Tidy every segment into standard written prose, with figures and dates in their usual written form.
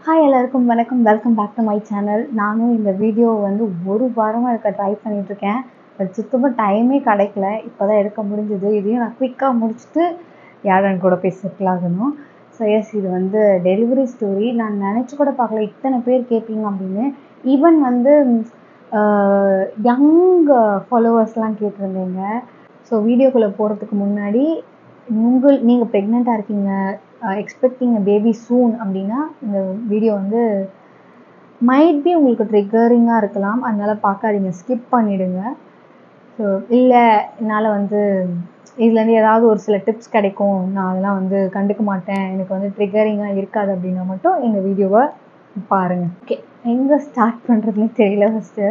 Hi எல்லாருக்கும் வணக்கம். Welcome back to my channel. நானும் இந்த வீடியோ வந்து ஒரு வாரமாக ட்ரை பண்ணிகிட்ருக்கேன். பட் சுத்தமாக டைமே கிடைக்கல. இப்போ தான் எடுக்க முடிஞ்சுது. இதையும் நான் குயிக்காக முடிச்சுட்டு யாரன் கூட போய் செட்டில் ஆகணும். ஸோ எஸ், இது வந்து டெலிவரி ஸ்டோரி. நான் நினச்சி கூட பார்க்கல இத்தனை பேர் கேட்பீங்க அப்படின்னு. ஈவன் வந்து யங் ஃபாலோவர்ஸ்லாம் கேட்டிருந்தீங்க. ஸோ வீடியோக்குள்ளே போகிறதுக்கு முன்னாடி நீங்கள் ப்ரெக்னெண்ட்டாக இருக்கீங்க, எக்ஸ்பெக்டிங் அ பேபி சூன் அப்படின்னா இந்த வீடியோ வந்து மைட் பி உங்களுக்கு ட்ரிகரிங்காக இருக்கலாம். அதனால் பார்க்காதீங்க, ஸ்கிப் பண்ணிவிடுங்க. ஸோ இல்லை, என்னால் வந்து இதுலேருந்து ஏதாவது ஒரு சில டிப்ஸ் கிடைக்கும், நான் அதெல்லாம் வந்து கண்டுக்க மாட்டேன், எனக்கு வந்து ட்ரிகரிங்காக இருக்காது அப்படின்னா மட்டும் எங்கள் வீடியோவை பாருங்கள். ஓகே, எங்கே ஸ்டார்ட் பண்ணுறதுனே தெரியல ஃபஸ்ட்டு.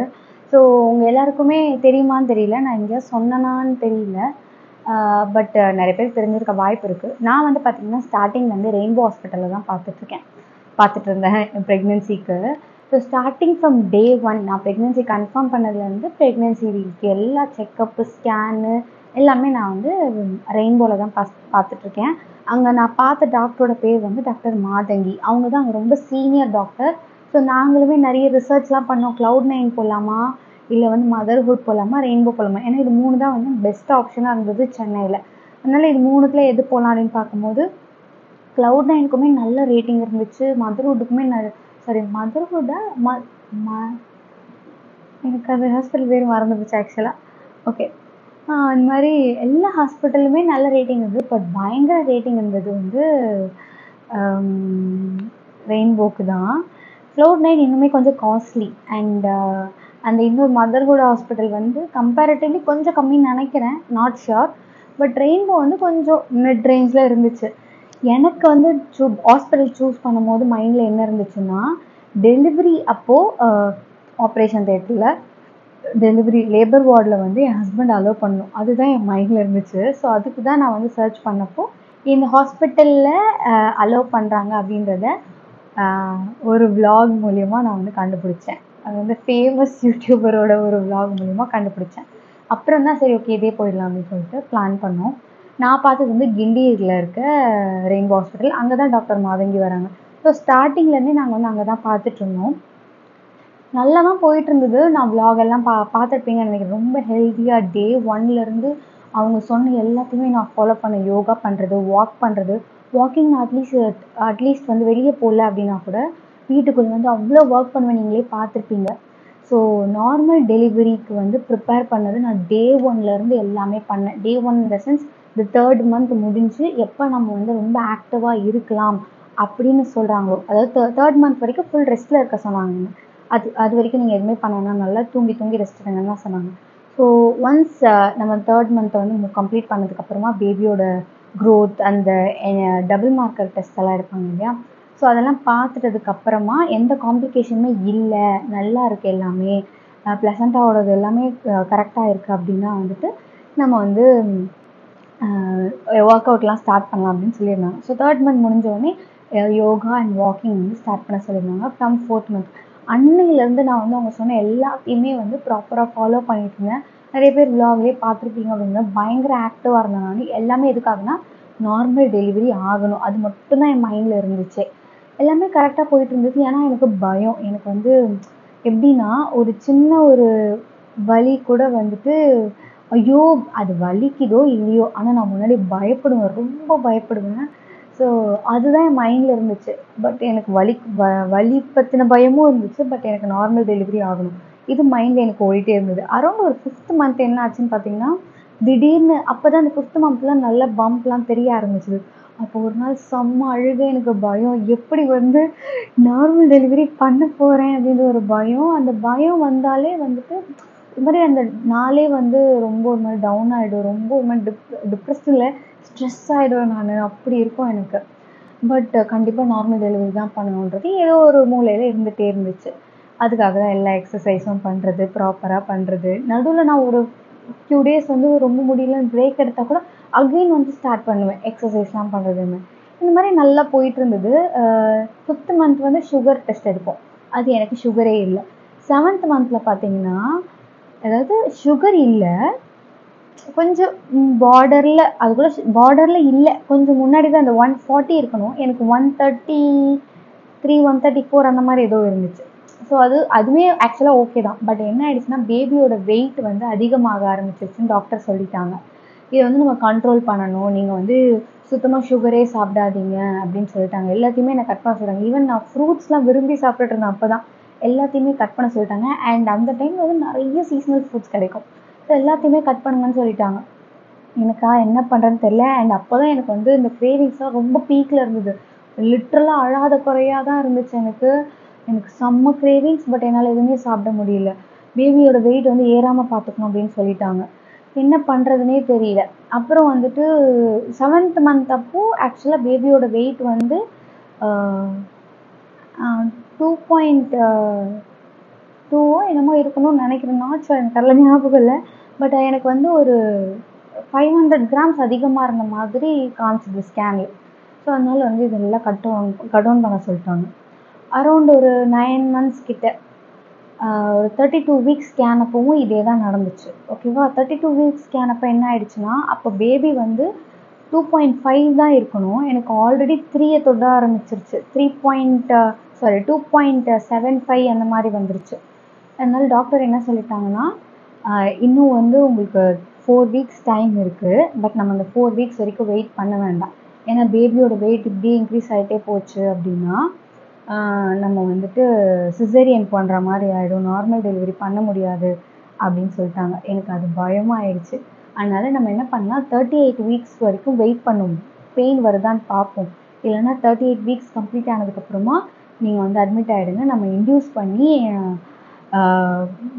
ஸோ உங்கள் எல்லாருக்குமே தெரியுமான்னு தெரியல, நான் எங்கேயா சொன்னனான்னு தெரியல. பட் நிறைய பேர் தெரிஞ்சிருக்க வாய்ப்பு இருக்குது. நான் வந்து பார்த்திங்கன்னா ஸ்டார்டிங்லேருந்து ரெயின்போ ஹாஸ்பிட்டலில் தான் பார்த்துட்டு இருந்தேன் ப்ரெக்னென்சிக்கு. ஸோ ஸ்டார்டிங் ஃப்ரம் டே 1 நான் ப்ரெக்னென்சி கன்ஃபார்ம் பண்ணதுலேருந்து ப்ரெக்னென்சிக்கு எல்லா செக்கப்பு, ஸ்கேனு எல்லாமே நான் வந்து ரெயின்போவில் தான் பார்த்துட்ருக்கேன். அங்கே நான் பார்த்த டாக்டரோட பேர் வந்து டாக்டர் மாதங்கி. அவங்க தான் அங்கே ரொம்ப சீனியர் டாக்டர். ஸோ நாங்களுமே நிறைய ரிசர்ச்லாம் பண்ணோம். Cloud9 போகலாமா, இல்லை வந்து மதர்ஹுட் போகலாமா, ரெயின்போ போகலாமா. ஏன்னா இது 3 தான் வந்து பெஸ்ட் ஆப்ஷனாக இருந்தது சென்னையில். அதனால் இது 3த்தில் எது போகலாம் அப்படின்னு பார்க்கும்போது Cloud9க்குமே நல்ல ரேட்டிங் இருந்துச்சு. மதர்ஹுட்டுக்குமே மதர்ஹுட்டா எனக்கு அது ஹாஸ்பிட்டல் பேர் மறந்து போச்சு ஆக்சுவலாக. ஓகே, அந்த மாதிரி எல்லா ஹாஸ்பிட்டலுமே நல்ல ரேட்டிங் இருந்தது. பட் பயங்கர ரேட்டிங் இருந்தது வந்து ரெயின்போக்கு தான். Cloud9 இன்னுமே கொஞ்சம் காஸ்ட்லி. அண்ட் அந்த இன்னொரு மதர்ஹுட் ஹாஸ்பிட்டல் வந்து கம்பேரிட்டிவ்லி கொஞ்சம் கம்மின்னு நினைக்கிறேன், நாட் ஷியோர். பட் ரெயின்போ வந்து கொஞ்சம் மிட் ரேஞ்சில் இருந்துச்சு. எனக்கு வந்து ஹாஸ்பிட்டல் சூஸ் பண்ணும்போது மைண்டில் என்ன இருந்துச்சுன்னா, டெலிவரி அப்போது ஆப்ரேஷன் தேட்டரில் டெலிவரி லேபர் வார்டில் வந்து என் ஹஸ்பண்ட் அலோவ் பண்ணணும், அதுதான் என் மைண்டில் இருந்துச்சு. ஸோ அதுக்கு தான் நான் வந்து சர்ச் பண்ணப்போ இந்த ஹாஸ்பிட்டலில் அலோவ் பண்ணுறாங்க அப்படின்றத ஒரு விலாக் மூலிமா நான் வந்து கண்டுபிடிச்சேன். அது வந்து ஃபேமஸ் யூடியூபரோட ஒரு விலாக் மூலிமா கண்டுபிடிச்சேன். அப்புறம் தான் சரி ஓகே இதே போயிடலாம் அப்படின்னு சொல்லிட்டு பிளான் பண்ணோம். நான் பார்த்தது வந்து கிண்டியில் இருக்க ரெயின்போ ஹாஸ்பிட்டல். அங்கே தான் டாக்டர் மாதங்கி வராங்க. ஸோ ஸ்டார்டிங்லேருந்தே நாங்கள் வந்து அங்கே தான் பார்த்துட்ருந்தோம். நல்லா தான் போயிட்டு இருந்தது. நான் விலாகெல்லாம் பார்த்துருப்பீங்கன்னு நினைக்கிறேன். ரொம்ப ஹெல்த்தியாக டே 1லேருந்து அவங்க சொன்ன எல்லாத்தையுமே நான் ஃபாலோ பண்ணேன். யோகா பண்ணுறது, வாக் பண்ணுறது. வாக்கிங் அட்லீஸ்ட் வந்து வெளியே போகல அப்படின்னா கூட வீட்டுக்குள்ளே வந்து அவ்வளோ ஒர்க் பண்ணுவேன், நீங்களே பார்த்துருப்பீங்க. ஸோ நார்மல் டெலிவரிக்கு வந்து ப்ரிப்பேர் பண்ணது நான் டே 1லேருந்து எல்லாமே பண்ணேன். டே 1 இன் த சென்ஸ் இந்த 3rd மந்த் முடிஞ்சு எப்போ நம்ம வந்து ரொம்ப ஆக்டிவாக இருக்கலாம் அப்படின்னு சொல்கிறாங்களோ, அதாவது 3rd மந்த் வரைக்கும் ஃபுல் ரெஸ்ட்டில் இருக்க சொன்னாங்க. அது வரைக்கும் நீங்கள் எதுவுமே பண்ண வேணாம், நல்லா தூங்கி ரெஸ்ட் எடுங்கன்னு தான் சொன்னாங்க. ஸோ ஒன்ஸ் நம்ம 3rd மந்த்தை வந்து கம்ப்ளீட் பண்ணதுக்கப்புறமா பேபியோட க்ரோத், அந்த டபுள் மார்க்கர் டெஸ்ட் எல்லாம் எடுப்பாங்க இல்லையா, ஸோ அதெல்லாம் பார்த்துட்டதுக்கப்புறமா எந்த காம்ப்ளிகேஷனுமே இல்லை, நல்லா இருக்குது எல்லாமே, ப்ளசண்ட்டாவோடது எல்லாமே கரெக்டாக இருக்குது அப்படின்னா வந்துட்டு நம்ம வந்து ஒர்க் அவுட்லாம் ஸ்டார்ட் பண்ணலாம் அப்படின்னு சொல்லியிருந்தாங்க. ஸோ 3rd மந்த் முடிஞ்சோடனே யோகா அண்ட் வாக்கிங் வந்து ஸ்டார்ட் பண்ண சொல்லியிருந்தாங்க. ஃப்ரம் 4th மந்த் அன்னையிலேருந்து நான் வந்து அவங்க சொன்ன எல்லாத்தையுமே வந்து ப்ராப்பராக ஃபாலோ பண்ணிட்டு இருந்தேன். நிறைய பேர் விலாக்லேயே பார்த்துருப்பீங்க அப்படின்னா பயங்கர ஆக்டிவாக இருந்தேன் நான். எல்லாமே எதுக்காகனா நார்மல் டெலிவரி ஆகணும், அது மட்டும்தான் என் மைண்டில் இருந்துச்சு. எல்லாமே கரெக்டாக போயிட்டு இருந்துச்சு. ஏன்னா எனக்கு பயம், எனக்கு வந்து எப்படின்னா ஒரு சின்ன ஒரு வலி கூட வந்துட்டு ஐயோ அது வலிக்குதோ இல்லையோ, ஆனால் நான் முன்னாடி பயப்படுவேன், ரொம்ப பயப்படுவேன். ஸோ அதுதான் என் மைண்டில் இருந்துச்சு. பட் எனக்கு வலி பற்றின பயமும் இருந்துச்சு. பட் எனக்கு நார்மல் டெலிவரி ஆகணும், இது மைண்டில் எனக்கு ஓடிட்டே இருந்தது. அரௌண்ட் ஒரு 5th மந்த் என்ன ஆச்சுன்னு பார்த்தீங்கன்னா, திடீர்னு அப்போ தான் அந்த 5th மந்த்லாம் நல்ல பம்ப்லாம் தெரிய ஆரம்பிச்சிது. அப்போ ஒரு நாள் செம்ம அழுகை, எனக்கு பயம், எப்படி வந்து நார்மல் டெலிவரி பண்ண போகிறேன் அப்படின்ற ஒரு பயம். அந்த பயம் வந்தாலே வந்துட்டு இது மாதிரி அந்த நாளே வந்து ரொம்ப ஒரு மாதிரி டவுன் ஆகிடும், ரொம்ப ஒரு மாதிரி டிப்ரெஸ்டில் ஸ்ட்ரெஸ் ஆகிடுவேன் நான், அப்படி இருக்கும் எனக்கு. பட் கண்டிப்பாக நார்மல் டெலிவரி தான் பண்ணணுன்றது ஏதோ ஒரு மூலையில் இருந்துகிட்டே இருந்துச்சு. அதுக்காக தான் எல்லா எக்ஸசைஸும் பண்ணுறது, ப்ராப்பராக பண்ணுறது. நடுவில் நான் ஒரு ஃபியூ டேஸ் வந்து ரொம்ப முடியலன்னு பிரேக் எடுத்தால் கூட அகெயின் வந்து ஸ்டார்ட் பண்ணுவேன் எக்ஸசைஸ்லாம் பண்ணுறதுன்னு. இந்த மாதிரி நல்லா போயிட்டு இருந்தது. 5th மந்த் வந்து சுகர் டெஸ்ட் எடுப்போம், அது எனக்கு சுகரே இல்லை. 7th மந்தில் பார்த்தீங்கன்னா, அதாவது சுகர் இல்லை, கொஞ்சம் பார்டரில், அதுக்குள்ளே பார்டரில் இல்லை, கொஞ்சம் முன்னாடி தான் அந்த 140 இருக்கணும், எனக்கு 130 3,134 அந்த மாதிரி ஏதோ இருந்துச்சு. ஸோ அதுவுமே ஆக்சுவலாக ஓகே தான். பட் என்ன ஆயிடுச்சுன்னா பேபியோட வெயிட் வந்து அதிகமாக ஆரம்பிச்சிருச்சுன்னு டாக்டர் சொல்லிட்டாங்க. இதை வந்து நம்ம கண்ட்ரோல் பண்ணணும், நீங்கள் வந்து சுத்தமாக சுகரே சாப்பிடாதீங்க அப்படின்னு சொல்லிட்டாங்க. எல்லாத்தையுமே நான் கட் பண்ண சொல்லிட்டாங்க. ஈவன் நான் ஃப்ரூட்ஸ்லாம் விரும்பி சாப்பிட்டுட்டு இருந்தேன். அப்போ தான் எல்லாத்தையுமே கட் பண்ண சொல்லிட்டாங்க. அண்ட் அந்த டைமில் வந்து நிறைய சீசனல் ஃப்ரூட்ஸ் கிடைக்கும். ஸோ எல்லாத்தையுமே கட் பண்ணுங்கன்னு சொல்லிட்டாங்க. எனக்கா என்ன பண்ணுறேன்னு தெரில. அண்ட் அப்போ தான் எனக்கு வந்து இந்த கிரேவிங்ஸ்லாம் ரொம்ப பீக்கில் இருந்தது. லிட்ரலாக அழாத குறையாக தான் இருந்துச்சு எனக்கு. எனக்கு செம்ம கிரேவிங்ஸ். பட் என்னால் எதுவுமே சாப்பிட முடியல. பேபியோட வெயிட் வந்து ஏறாமல் பார்த்துக்கணும் அப்படின்னு சொல்லிட்டாங்க. என்ன பண்ணுறதுனே தெரியல. அப்புறம் வந்துட்டு 7th மந்த் அப்போ ஆக்சுவலாக பேபியோட வெயிட் வந்து 2.2 என்னமோ இருக்கணும்னு நினைக்கிறேன். நாட் ஷூர், எனக்கு அதில் ஞாபகம் இல்லை. பட் எனக்கு வந்து ஒரு 500 கிராம்ஸ் அதிகமாக இருந்த மாதிரி காமிச்சிது ஸ்கேனில். ஸோ அதனால வந்து இதெல்லாம் கட் டவுன் பண்ண சொல்லிட்டாங்க. அரௌண்ட் ஒரு 9 மந்த்ஸ் கிட்ட ஒரு 32 வீக்ஸ் ஸ்கேன் அப்பவும் இதே தான் நடந்துச்சு. ஓகேவா? 32 வீக்ஸ் ஸ்கேன் அப்போ என்ன ஆயிடுச்சுன்னா, அப்போ பேபி வந்து 2.5 தான் இருக்கணும். எனக்கு ஆல்ரெடி 3 தொட ஆரம்பிச்சிருச்சு. 2.75 அந்த மாதிரி வந்துருச்சு. அதனால டாக்டர் என்ன சொல்லிட்டாங்கன்னா, இன்னும் வந்து உங்களுக்கு 4 வீக்ஸ் டைம் இருக்குது. பட் நம்ம அந்த 4 வீக்ஸ் வரைக்கும் வெயிட் பண்ண வேண்டாம். ஏன்னா பேபியோட வெயிட் இப்படியே இன்க்ரீஸ் ஆகிட்டே போச்சு அப்படின்னா நம்ம வந்துட்டு சிசேரியன் பண்ணுற மாதிரி ஆகிடும், நார்மல் டெலிவரி பண்ண முடியாது அப்படின்னு சொல்லிட்டாங்க. எனக்கு அது பயமாகிடுச்சு. அதனால் நம்ம என்ன பண்ணலாம், 38 வீக்ஸ் வரைக்கும் வெயிட் பண்ணுவோம், பெயின் வருதான்னு பார்ப்போம். இல்லைன்னா 38 வீக்ஸ் கம்ப்ளீட் ஆனதுக்கப்புறமா நீங்கள் வந்து அட்மிட் ஆகிடுங்க, நம்ம இன்டியூஸ் பண்ணி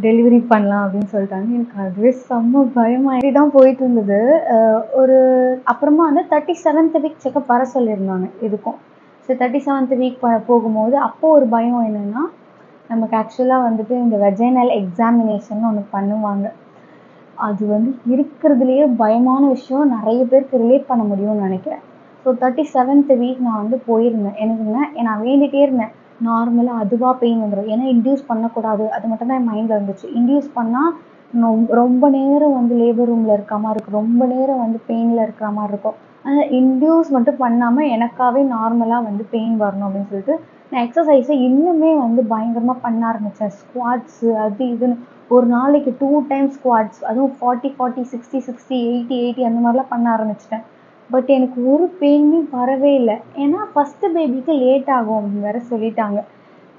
டெலிவரி பண்ணலாம் அப்படின்னு சொல்லிட்டாங்க. எனக்கு அதுவே செம்ம பயமாகி தான் போயிட்டு இருந்தது. ஒரு அப்புறமா வந்து 37th வீக் செக்கப் வர சொல்லியிருந்தாங்க இதுக்கும். ஸோ 37th வீக் போகும்போது அப்போது ஒரு பயம் என்னென்னா, நமக்கு ஆக்சுவலாக வந்துட்டு இந்த வெஜைனல் எக்ஸாமினேஷன் ஒன்று பண்ணுவாங்க. அது வந்து இருக்கிறதுலையே பயமான விஷயம். நிறைய பேருக்கு ரிலேட் பண்ண முடியும்னு நினைக்கிறேன். ஸோ 37th வீக் நான் வந்து போயிருந்தேன். எனக்கு நான் வேண்டிகிட்டே இருந்தேன், நார்மலாக அதுவாக பெயின் வந்துடும், ஏன்னா இன்டியூஸ் பண்ணக்கூடாது. அது மட்டும் தான் என் மைண்டில் இருந்துச்சு. இன்டியூஸ் பண்ணால் ரொம்ப நேரம் வந்து லேபர் ரூமில் இருக்க மாதிரி இருக்கும், ரொம்ப நேரம் வந்து பெயினில் இருக்கிற மாதிரி இருக்கும். ஆனால் இன்டியூஸ் மட்டும் பண்ணாமல் எனக்காகவே நார்மலாக வந்து பெயின் வரணும் அப்படின்னு சொல்லிட்டு நான் எக்ஸசைஸை இன்னுமே வந்து பயங்கரமாக பண்ண ஆரம்பித்தேன். ஸ்குவாட்ஸு அது இதுன்னு ஒரு நாளைக்கு 2 டைம்ஸ் ஸ்குவாட்ஸ், அதுவும் 40 40 60 60 80 80 அந்த மாதிரிலாம் பண்ண ஆரம்பிச்சிட்டேன். பட் எனக்கு ஒரு பெயினுமே வரவே இல்லை. ஏன்னா ஃபஸ்ட்டு பேபிக்கு லேட் ஆகும் அப்படின்னு வேறு சொல்லிட்டாங்க.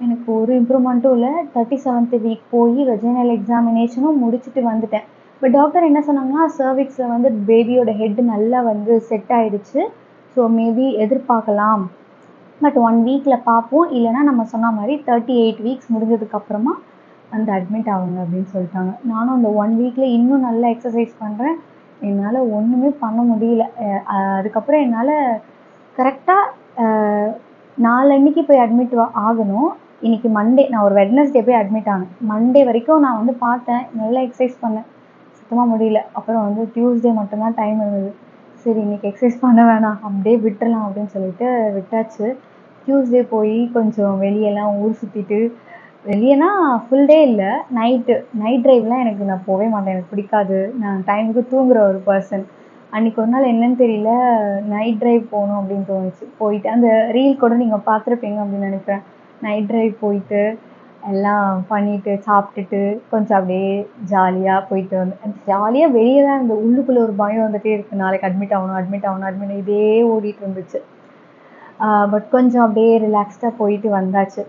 எனக்கு ஒரு இம்ப்ரூவ்மெண்ட்டும் இல்லை. 37th வீக் போய் வெஜைனல் எக்ஸாமினேஷனும் முடிச்சுட்டு வந்துட்டேன். இப்போ டாக்டர் என்ன சொன்னாங்கன்னா, சர்விக்ஸில் வந்து பேபியோட ஹெட் நல்லா வந்து செட் ஆகிடுச்சு. ஸோ மேபி எதிர்பார்க்கலாம், பட் 1 வீக்கில் பார்ப்போம். இல்லைனா நம்ம சொன்ன மாதிரி 38 வீக்ஸ் முடிஞ்சதுக்கப்புறமா வந்து அட்மிட் ஆகுங்க அப்படின்னு சொல்லிட்டாங்க. நானும் அந்த 1 வீக்கில் இன்னும் நல்லா எக்ஸசைஸ் பண்ணுறேன். என்னால் ஒன்றுமே பண்ண முடியல. அதுக்கப்புறம் என்னால் கரெக்டாக நாளன்னைக்கு போய் அட்மிட் ஆகணும். இன்றைக்கி மண்டே, நான் ஒரு வெட்னஸ்டே போய் அட்மிட் ஆனேன். மண்டே வரைக்கும் நான் வந்து பார்த்தேன், நல்லா எக்ஸசைஸ் பண்ணேன், சுத்தமாக முடியல. அப்புறம் வந்து டியூஸ்டே மட்டும்தான் டைம் இருந்தது. சரி இன்றைக்கி எக்ஸசைஸ் பண்ண வேணாம், அப்படியே விட்டுறலாம் அப்படின்னு சொல்லிட்டு விட்டாச்சு. டியூஸ்டே போய் கொஞ்சம் வெளியெல்லாம் ஊர் சுற்றிட்டு, வெளியேனா ஃபுல் டே இல்லை, நைட் ட்ரைவ்லாம் நான் போகவே மாட்டேன், எனக்கு பிடிக்காது. நான் டைமுக்கு தூங்குகிற ஒரு பர்சன். அன்றைக்கி ஒரு நாள் என்னன்னு தெரியல, நைட் ட்ரைவ் போகணும் அப்படின்னு தோணுச்சு. போயிட்டு அந்த ரீல் கூட நீங்கள் பார்த்துருப்பீங்க அப்படின்னு நினைக்கிறேன். நைட் ட்ரைவ் போயிட்டு எல்லாம் பண்ணிவிட்டு சாப்பிட்டுட்டு கொஞ்சம் அப்படியே ஜாலியாக போயிட்டு வந்தேன். ஜாலியாக வெளியே தான் இருந்தது, உள்ளுக்குள்ளே ஒரு பயம் வந்துகிட்டே இருக்குது, நாளைக்கு அட்மிட் ஆகணும் இதே ஓடிட்டு இருந்துச்சு. பட் கொஞ்சம் அப்படியே ரிலாக்ஸ்டாக போயிட்டு வந்தாச்சு.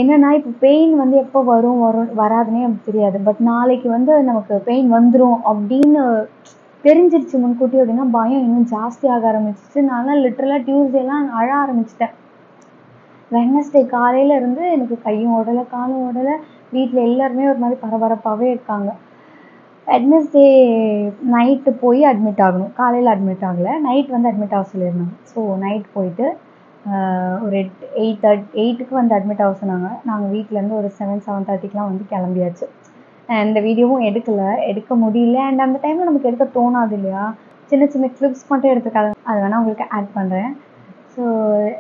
என்னென்னா இப்போ பெயின் வந்து எப்போ வரும் வராதுன்னே நமக்கு தெரியாது. பட் நாளைக்கு வந்து நமக்கு பெயின் வந்துடும் அப்படின்னு தெரிஞ்சிருச்சு முன்கூட்டி அப்படின்னா பயம் இன்னும் ஜாஸ்தியாக ஆரம்பிச்சிச்சு. நான்லாம் லிட்ரலாக டியூஸ்டேலாம் அழ ஆரம்பிச்சிட்டேன். வெட்னஸ்டே காலையில் இருந்து எனக்கு கையும் ஓடலை, காலும் ஓடலை. வீட்டில் எல்லாருமே ஒரு மாதிரி பரபரப்பாகவே இருக்காங்க. வெட்னஸ்டே நைட்டு போய் அட்மிட் ஆகணும், காலையில் அட்மிட் ஆகலை, நைட் வந்து அட்மிட் ஆக சொல்லியிருந்தாங்க. ஸோ நைட் போயிட்டு ஒரு 8க்கு வந்து அட்மிட் ஆக சொன்னாங்க. நாங்கள் வீட்டிலேருந்து ஒரு 7:30க்குலாம் வந்து கிளம்பியாச்சு. இந்த வீடியோவும் எடுக்க முடியல. அண்ட் அந்த டைமில் நமக்கு எடுக்க தோணாது இல்லையா, சின்ன சின்ன கிளிப்ஸ் மட்டும் எடுத்துக்காது. அது வேணால் உங்களுக்கு ஆட் பண்ணுறேன். ஸோ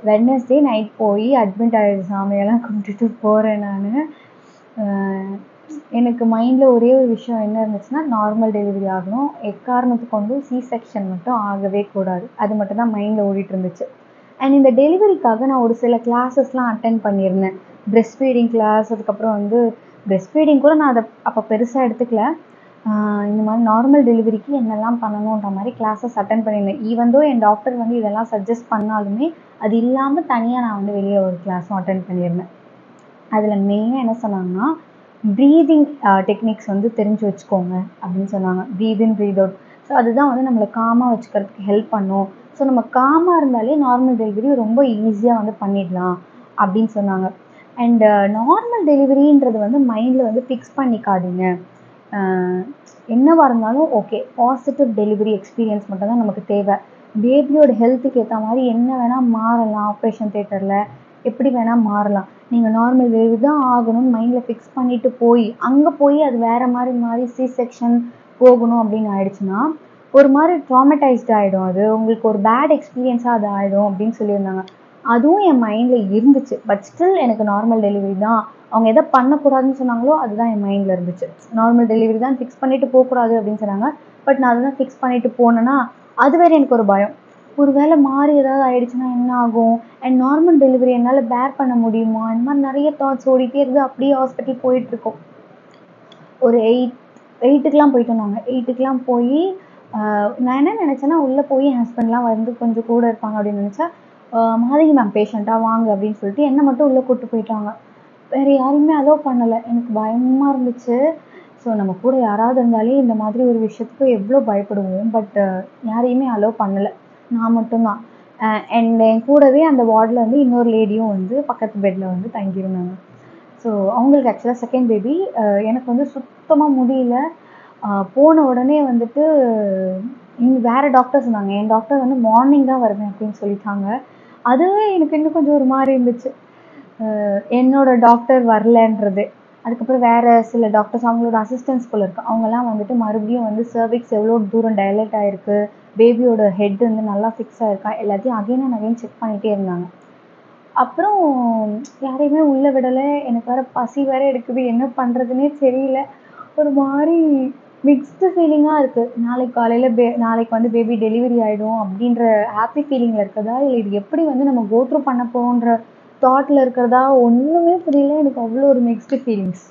வெட்னஸ்டே நைட் போய் அட்மிட் ஆகிடுச்சு. சாமியெல்லாம் கும்பிட்டுட்டு போகிறேன் நான். எனக்கு மைண்டில் ஒரே ஒரு விஷயம் என்ன இருந்துச்சுன்னா, நார்மல் டெலிவரி ஆகணும், எக்காரணத்துக்கு கொண்டு சி செக்ஷன் மட்டும் ஆகவே கூடாது. அது மட்டும் தான் மைண்டில் ஓடிட்டு இருந்துச்சு. அண்ட் இந்த டெலிவரிக்காக நான் ஒரு சில கிளாஸஸ்லாம் அட்டென்ட் பண்ணியிருந்தேன். பிரெஸ்ட் ஃபீடிங் கிளாஸ், அதுக்கப்புறம் வந்து பிரெஸ்ட் ஃபீடிங் கூட நான் அதை அப்போ பெருசாக எடுத்துக்கல. இந்த மாதிரி நார்மல் டெலிவரிக்கு என்னெல்லாம் பண்ணணுன்ற மாதிரி கிளாஸஸ் அட்டென்ட் பண்ணியிருந்தேன். ஈவன் தோ என் டாக்டர் வந்து இதெல்லாம் சஜஸ்ட் பண்ணாலுமே அது இல்லாமல் தனியாக நான் வந்து வெளியே ஒரு கிளாஸும் அட்டென்ட் பண்ணியிருந்தேன். அதில் மெயினாக என்ன சொன்னாங்கன்னா, ப்ரீதிங் டெக்னிக்ஸ் வந்து தெரிஞ்சு வச்சுக்கோங்க அப்படின்னு சொன்னாங்க. Breath in breathe out. So அதுதான் வந்து நம்மளை காமாக வச்சுக்கிறதுக்கு ஹெல்ப் பண்ணும். ஸோ நம்ம காமாக இருந்தாலே நார்மல் டெலிவரி ரொம்ப ஈஸியாக வந்து பண்ணிடலாம் அப்படின்னு சொன்னாங்க. அண்டு நார்மல் டெலிவரின்றது வந்து மைண்டில் வந்து ஃபிக்ஸ் பண்ணிக்காதீங்க. என்னவாக இருந்தாலும் ஓகே, பாசிட்டிவ் டெலிவரி எக்ஸ்பீரியன்ஸ் மட்டும் தான் நமக்கு தேவை. பேபியோட ஹெல்த்துக்கு ஏற்ற மாதிரி என்ன வேணால் மாறலாம், ஆப்ரேஷன் தியேட்டரில் எப்படி வேணால் மாறலாம். நீங்கள் நார்மல் டெலிவரி தான் ஆகணும்னு மைண்டில் ஃபிக்ஸ் பண்ணிவிட்டு அங்கே போய் அது வேறு மாதிரி சி செக்ஷன் போகணும் அப்படின்னு ஆயிடுச்சுன்னா ஒரு மாதிரி ட்ராமடைஸ்ட் ஆகிடும். அது உங்களுக்கு ஒரு பேட் எக்ஸ்பீரியன்ஸாக அது ஆகிடும் அப்படின்னு சொல்லியிருந்தாங்க. அதுவும் என் மைண்டில் இருந்துச்சு. பட் ஸ்டில் எனக்கு நார்மல் டெலிவரி தான், அவங்க எதை பண்ணக்கூடாதுன்னு சொன்னாங்களோ அதுதான் என் மைண்டில் இருந்துச்சு. நார்மல் டெலிவரி தான் ஃபிக்ஸ் பண்ணிவிட்டு போகக்கூடாது அப்படின்னு சொன்னாங்க. பட் நான் அதுதான் ஃபிக்ஸ் பண்ணிவிட்டு போனேன்னா அது வேறு எனக்கு ஒரு பயம். ஒரு வேளை மாறி ஏதாவது ஆயிடுச்சுன்னா என்ன ஆகும், அண்ட் நார்மல் டெலிவரி என்னால் பேர் பண்ண முடியுமா, இந்த மாதிரி நிறைய தாட்ஸ் ஓடிட்டே இருந்து அப்படியே ஹாஸ்பிட்டல் போயிட்டுருக்கோம். ஒரு 8க்குலாம் போயிட்டோம். நாங்கள் 8க்குலாம் போய் நான் என்ன நினச்சேன்னா உள்ளே போய் என் ஹஸ்பண்ட்லாம் வந்து கொஞ்சம் கூட இருப்பாங்க அப்படின்னு நினச்சா, மாதங்கி மேம் பேஷண்ட்டாக வாங்க அப்படின்னு சொல்லிட்டு என்னை மட்டும் உள்ளே கூப்பிட்டு போயிட்டாங்க. வேறு யாரையுமே அலோவ் பண்ணலை. எனக்கு பயமாக இருந்துச்சு. ஸோ நம்ம கூட யாராவது இருந்தாலே இந்த மாதிரி ஒரு விஷயத்துக்கு எவ்வளோ பயப்படுவோம். பட் யாரையுமே அலோவ் பண்ணலை, நான் மட்டும்தான். அண்ட் என் கூடவே அந்த வார்டில் வந்து இன்னொரு லேடியும் வந்து பக்கத்து பெட்டில் வந்து தங்கியிருந்தாங்க. ஸோ அவங்களுக்கு ஆக்சுவலாக செகண்ட் பேபி. எனக்கு வந்து சுத்தமாக முடியல. போன உடனே வந்துட்டு வேறு டாக்டர் சொன்னாங்க. என் டாக்டர் வந்து மார்னிங் தான் வருவேன் அப்படின்னு சொல்லிட்டாங்க. அதுவே எனக்கு இன்னும் கொஞ்சம் ஒரு மாதிரி இருந்துச்சு, என்னோட டாக்டர் வரலன்றது. அதுக்கப்புறம் வேறு சில டாக்டர்ஸ் அவங்களோட அசிஸ்டன்ஸ் போல் இருக்குது, அவங்கெல்லாம் வந்துட்டு மறுபடியும் வந்து சர்விக்ஸ் எவ்வளோ தூரம் டைலேட் ஆகிருக்கு, பேபியோட ஹெட் வந்து நல்லா ஃபிக்ஸ் ஆகிருக்கா, எல்லாத்தையும் அகைன் அண்ட் அகைன் செக் பண்ணிகிட்டே இருந்தாங்க. அப்புறம் யாரையுமே உள்ளே விடலை. எனக்கு வேறு பசி வேறு எடுக்குது, என்ன பண்ணுறதுனே தெரியல. ஒரு மாதிரி மிக்ஸ்டு ஃபீலிங்காக இருக்குது. நாளைக்கு காலையில் நாளைக்கு வந்து பேபி டெலிவரி ஆகிடும் அப்படின்ற ஹாப்பி ஃபீலிங்கில் இருக்கிறதா, இல்லை இது எப்படி வந்து நம்ம கோத்ரூ பண்ண போகிறோன்ற தாட்டில் இருக்கிறதா ஒன்றுமே புரியல. எனக்கு அவ்வளோ ஒரு மிக்ஸ்டு ஃபீலிங்ஸ்.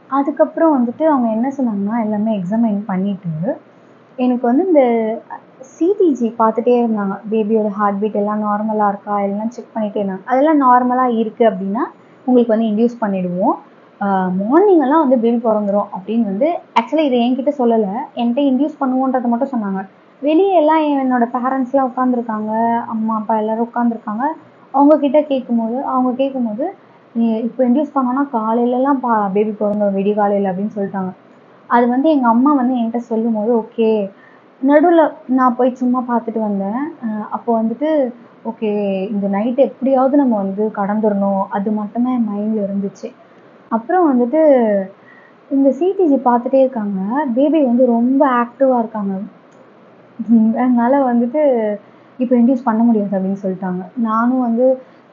அதுக்கப்புறம் வந்துட்டு அவங்க என்ன சொன்னாங்கன்னா, எல்லாமே எக்ஸாமைன் பண்ணிவிட்டு எனக்கு வந்து இந்த சிடிஜி பார்த்துட்டே இருந்தாங்க. பேபியோட ஹார்ட் பீட் எல்லாம் நார்மலாக இருக்கா எல்லாம் செக் பண்ணிகிட்டே இருந்தாங்க. அதெல்லாம் நார்மலாக இருக்குது அப்படின்னா உங்களுக்கு வந்து இன்டியூஸ் பண்ணிவிடுவோம். மார்னிங்கெல்லாம் வந்து பேபி பிறந்துடும் அப்படின்னு வந்து ஆக்சுவலாக இதை என்கிட்ட சொல்லலை, என்கிட்ட இன்டியூஸ் பண்ணுவோன்றதை மட்டும் சொன்னாங்க. வெளியே எல்லாம் என்னோடய பேரண்ட்ஸ்லாம் உட்காந்துருக்காங்க, அம்மா அப்பா எல்லோரும் உட்காந்துருக்காங்க. அவங்க கேட்கும்போது நீ இப்போ இன்டியூஸ் பண்ணோன்னா காலையிலலாம் பேபி பிறந்துடும், விடிய காலையில் அப்படின்னு சொல்லிட்டாங்க. அது வந்து எங்கள் அம்மா வந்து என்கிட்ட சொல்லும் போது ஓகே, நடுவில் நான் போய் சும்மா பார்த்துட்டு வந்தேன். அப்போ வந்துட்டு ஓகே, இந்த நைட்டு எப்படியாவது நம்ம வந்து கடந்துடணும், அது மட்டும்தான் என் மைண்டில் இருந்துச்சு. அப்புறம் வந்துட்டு இந்த சிடிஜி பார்த்துட்டே இருக்காங்க, பேபி வந்து ரொம்ப ஆக்டிவாக இருக்காங்க. அதனால் வந்துட்டு இப்போ இன்டியூஸ் பண்ண முடியாது அப்படின்னு சொல்லிட்டாங்க. நானும் வந்து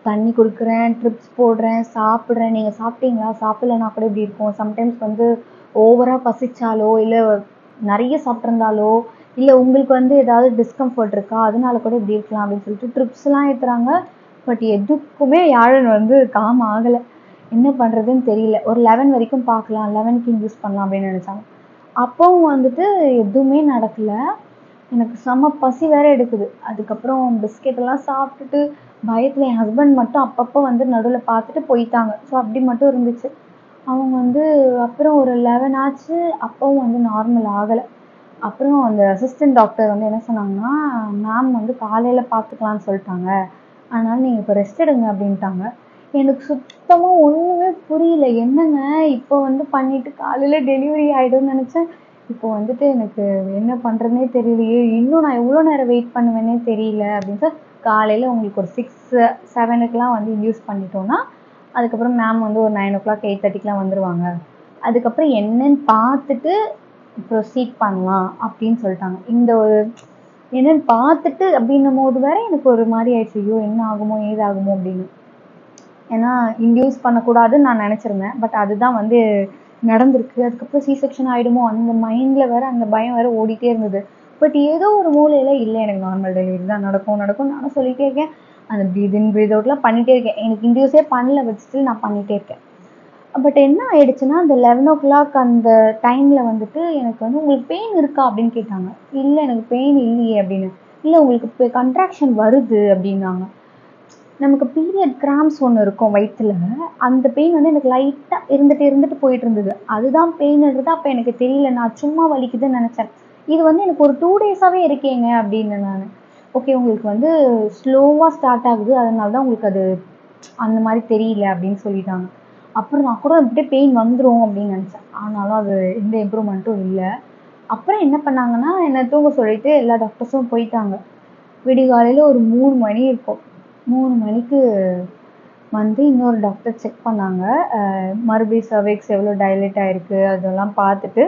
தண்ணி கொடுக்குறேன், ட்ரிப்ஸ் போடுறேன், சாப்பிட்றேன். நீங்கள் சாப்பிட்டீங்களா, சாப்பிட்லன்னா கூட இப்படி இருக்கும். சம்டைம்ஸ் வந்து ஓவராக பசிச்சாலோ, இல்லை நிறைய சாப்பிட்ருந்தாலோ, இல்லை உங்களுக்கு வந்து ஏதாவது டிஸ்கம்ஃபர்ட் இருக்கா, அதனால கூட இப்படி இருக்கலாம் அப்படின்னு சொல்லிட்டு ட்ரிப்ஸ்லாம் ஏற்றுறாங்க. பட் எதுக்குமே யாழன் வந்து காம் ஆகலை. என்ன பண்ணுறதுன்னு தெரியல. ஒரு 11 வரைக்கும் பார்க்கலாம், 11க்கு இன்டியூஸ் பண்ணலாம் அப்படின்னு நினச்சாங்க. அப்போவும் வந்துட்டு எதுவுமே நடக்கலை. எனக்கு செம்ம பசி வேறு எடுக்குது. அதுக்கப்புறம் பிஸ்கெட்டெல்லாம் சாப்பிட்டுட்டு பயத்தில் என் ஹஸ்பண்ட் மட்டும் அப்பப்போ வந்து நடுவில் பார்த்துட்டு போயிட்டாங்க. ஸோ அப்படி மட்டும் இருந்துச்சு. அவங்க வந்து அப்புறம் ஒரு 11 ஆச்சு, அப்போவும் வந்து நார்மல் ஆகலை. அப்புறம் அந்த அசிஸ்டன்ட் டாக்டர் வந்து என்ன சொன்னாங்கன்னா, மேம் வந்து காலையில் பார்த்துக்கலான்னு சொல்லிட்டாங்க, அதனால் நீங்கள் இப்போ ரெஸ்ட் எடுங்க அப்படின்ட்டாங்க. எனக்கு சுத்தமாக ஒன்றுமே புரியல. என்னங்க இப்போ வந்து பண்ணிவிட்டு காலையில் டெலிவரி ஆகிடும்னு நினச்சேன். இப்போ வந்துட்டு எனக்கு என்ன பண்ணுறதுனே தெரியலையே, இன்னும் நான் எவ்வளோ நேரம் வெயிட் பண்ணுவேன்னே தெரியல அப்படின்ட்டு காலையில் உங்களுக்கு ஒரு 6, 7க்குலாம் வந்து இன்டியூஸ் பண்ணிட்டோன்னா அதுக்கப்புறம் மேம் வந்து ஒரு 9 o'clock 8:30க்குலாம் வந்துடுவாங்க. அதுக்கப்புறம் என்னன்னு பார்த்துட்டு ப்ரொசீட் பண்ணலாம் அப்படின்னு சொல்லிட்டாங்க. இந்த ஒரு என்னன்னு பார்த்துட்டு அப்படின்னும் போது வேற எனக்கு ஒரு மாதிரி ஆயிடுச்சு, ஐயோ என்ன ஆகுமோ ஏதாகுமோ அப்படின்னு. ஏன்னா இன்டியூஸ் பண்ணக்கூடாதுன்னு நான் நினச்சிருந்தேன். பட் அதுதான் வந்து நடந்திருக்கு. அதுக்கப்புறம் சி செக்ஷன் ஆகிடுமோ அந்த மைண்டில் வேறு அந்த பயம் வேறு ஓடிட்டே இருந்தது. பட் ஏதோ ஒரு மூலையில் இல்லை, எனக்கு நார்மல் டெலிவரி தான் நடக்கும் நானும் சொல்லிகிட்டே இருக்கேன். அந்த ப்ரீத் இன் ப்ரீத் அவுட்லாம் பண்ணிகிட்டே இருக்கேன். எனக்கு இன்டியூஸே பண்ணல, பட் ஸ்டில் நான் பண்ணிகிட்டே இருக்கேன். பட் என்ன ஆயிடுச்சுன்னா, அந்த 11:00 அந்த டைமில் வந்துட்டு எனக்கு வந்து உங்களுக்கு பெயின் இருக்கா அப்படின்னு கேட்டாங்க. இல்லை எனக்கு பெயின் இல்லையே அப்படின்னு. இல்லை உங்களுக்கு இப்போ கண்ட்ராக்ஷன் வருது அப்படின்னாங்க. நமக்கு பீரியட் கிராம்ஸ் ஒன்று இருக்கும் வயிற்றுல, அந்த பெயின் வந்து எனக்கு லைட்டாக இருந்துட்டு போயிட்டு இருந்தது. அதுதான் பெயின்ன்றது அப்போ எனக்கு தெரியல, நான் சும்மா வலிக்குதுன்னு நினச்சேன். இது வந்து எனக்கு ஒரு 2 டேஸாகவே இருக்கேங்க அப்படின்னு நான். ஓகே உங்களுக்கு வந்து ஸ்லோவாக ஸ்டார்ட் ஆகுது, அதனால தான் உங்களுக்கு அது அந்த மாதிரி தெரியல அப்படின்னு சொல்லிட்டாங்க. அப்புறம் நான் கூட அப்படியே பெயின் வந்துடும் அப்படின்னு நினச்சேன். ஆனாலும் அது எந்த இம்ப்ரூவ்மெண்ட்டும் இல்லை. அப்புறம் என்ன பண்ணாங்கன்னா, என்னை தூங்க சொல்லிட்டு எல்லா டாக்டர்ஸும் போயிட்டாங்க. விடிகாலையில் ஒரு 3 மணி இருக்கும். 3 மணிக்கு வந்து இன்னொரு டாக்டர் செக் பண்ணாங்க. மறுபடியும் சர்விக்ஸ் எவ்வளோ டைலேட் ஆகிருக்கு அதெல்லாம் பார்த்துட்டு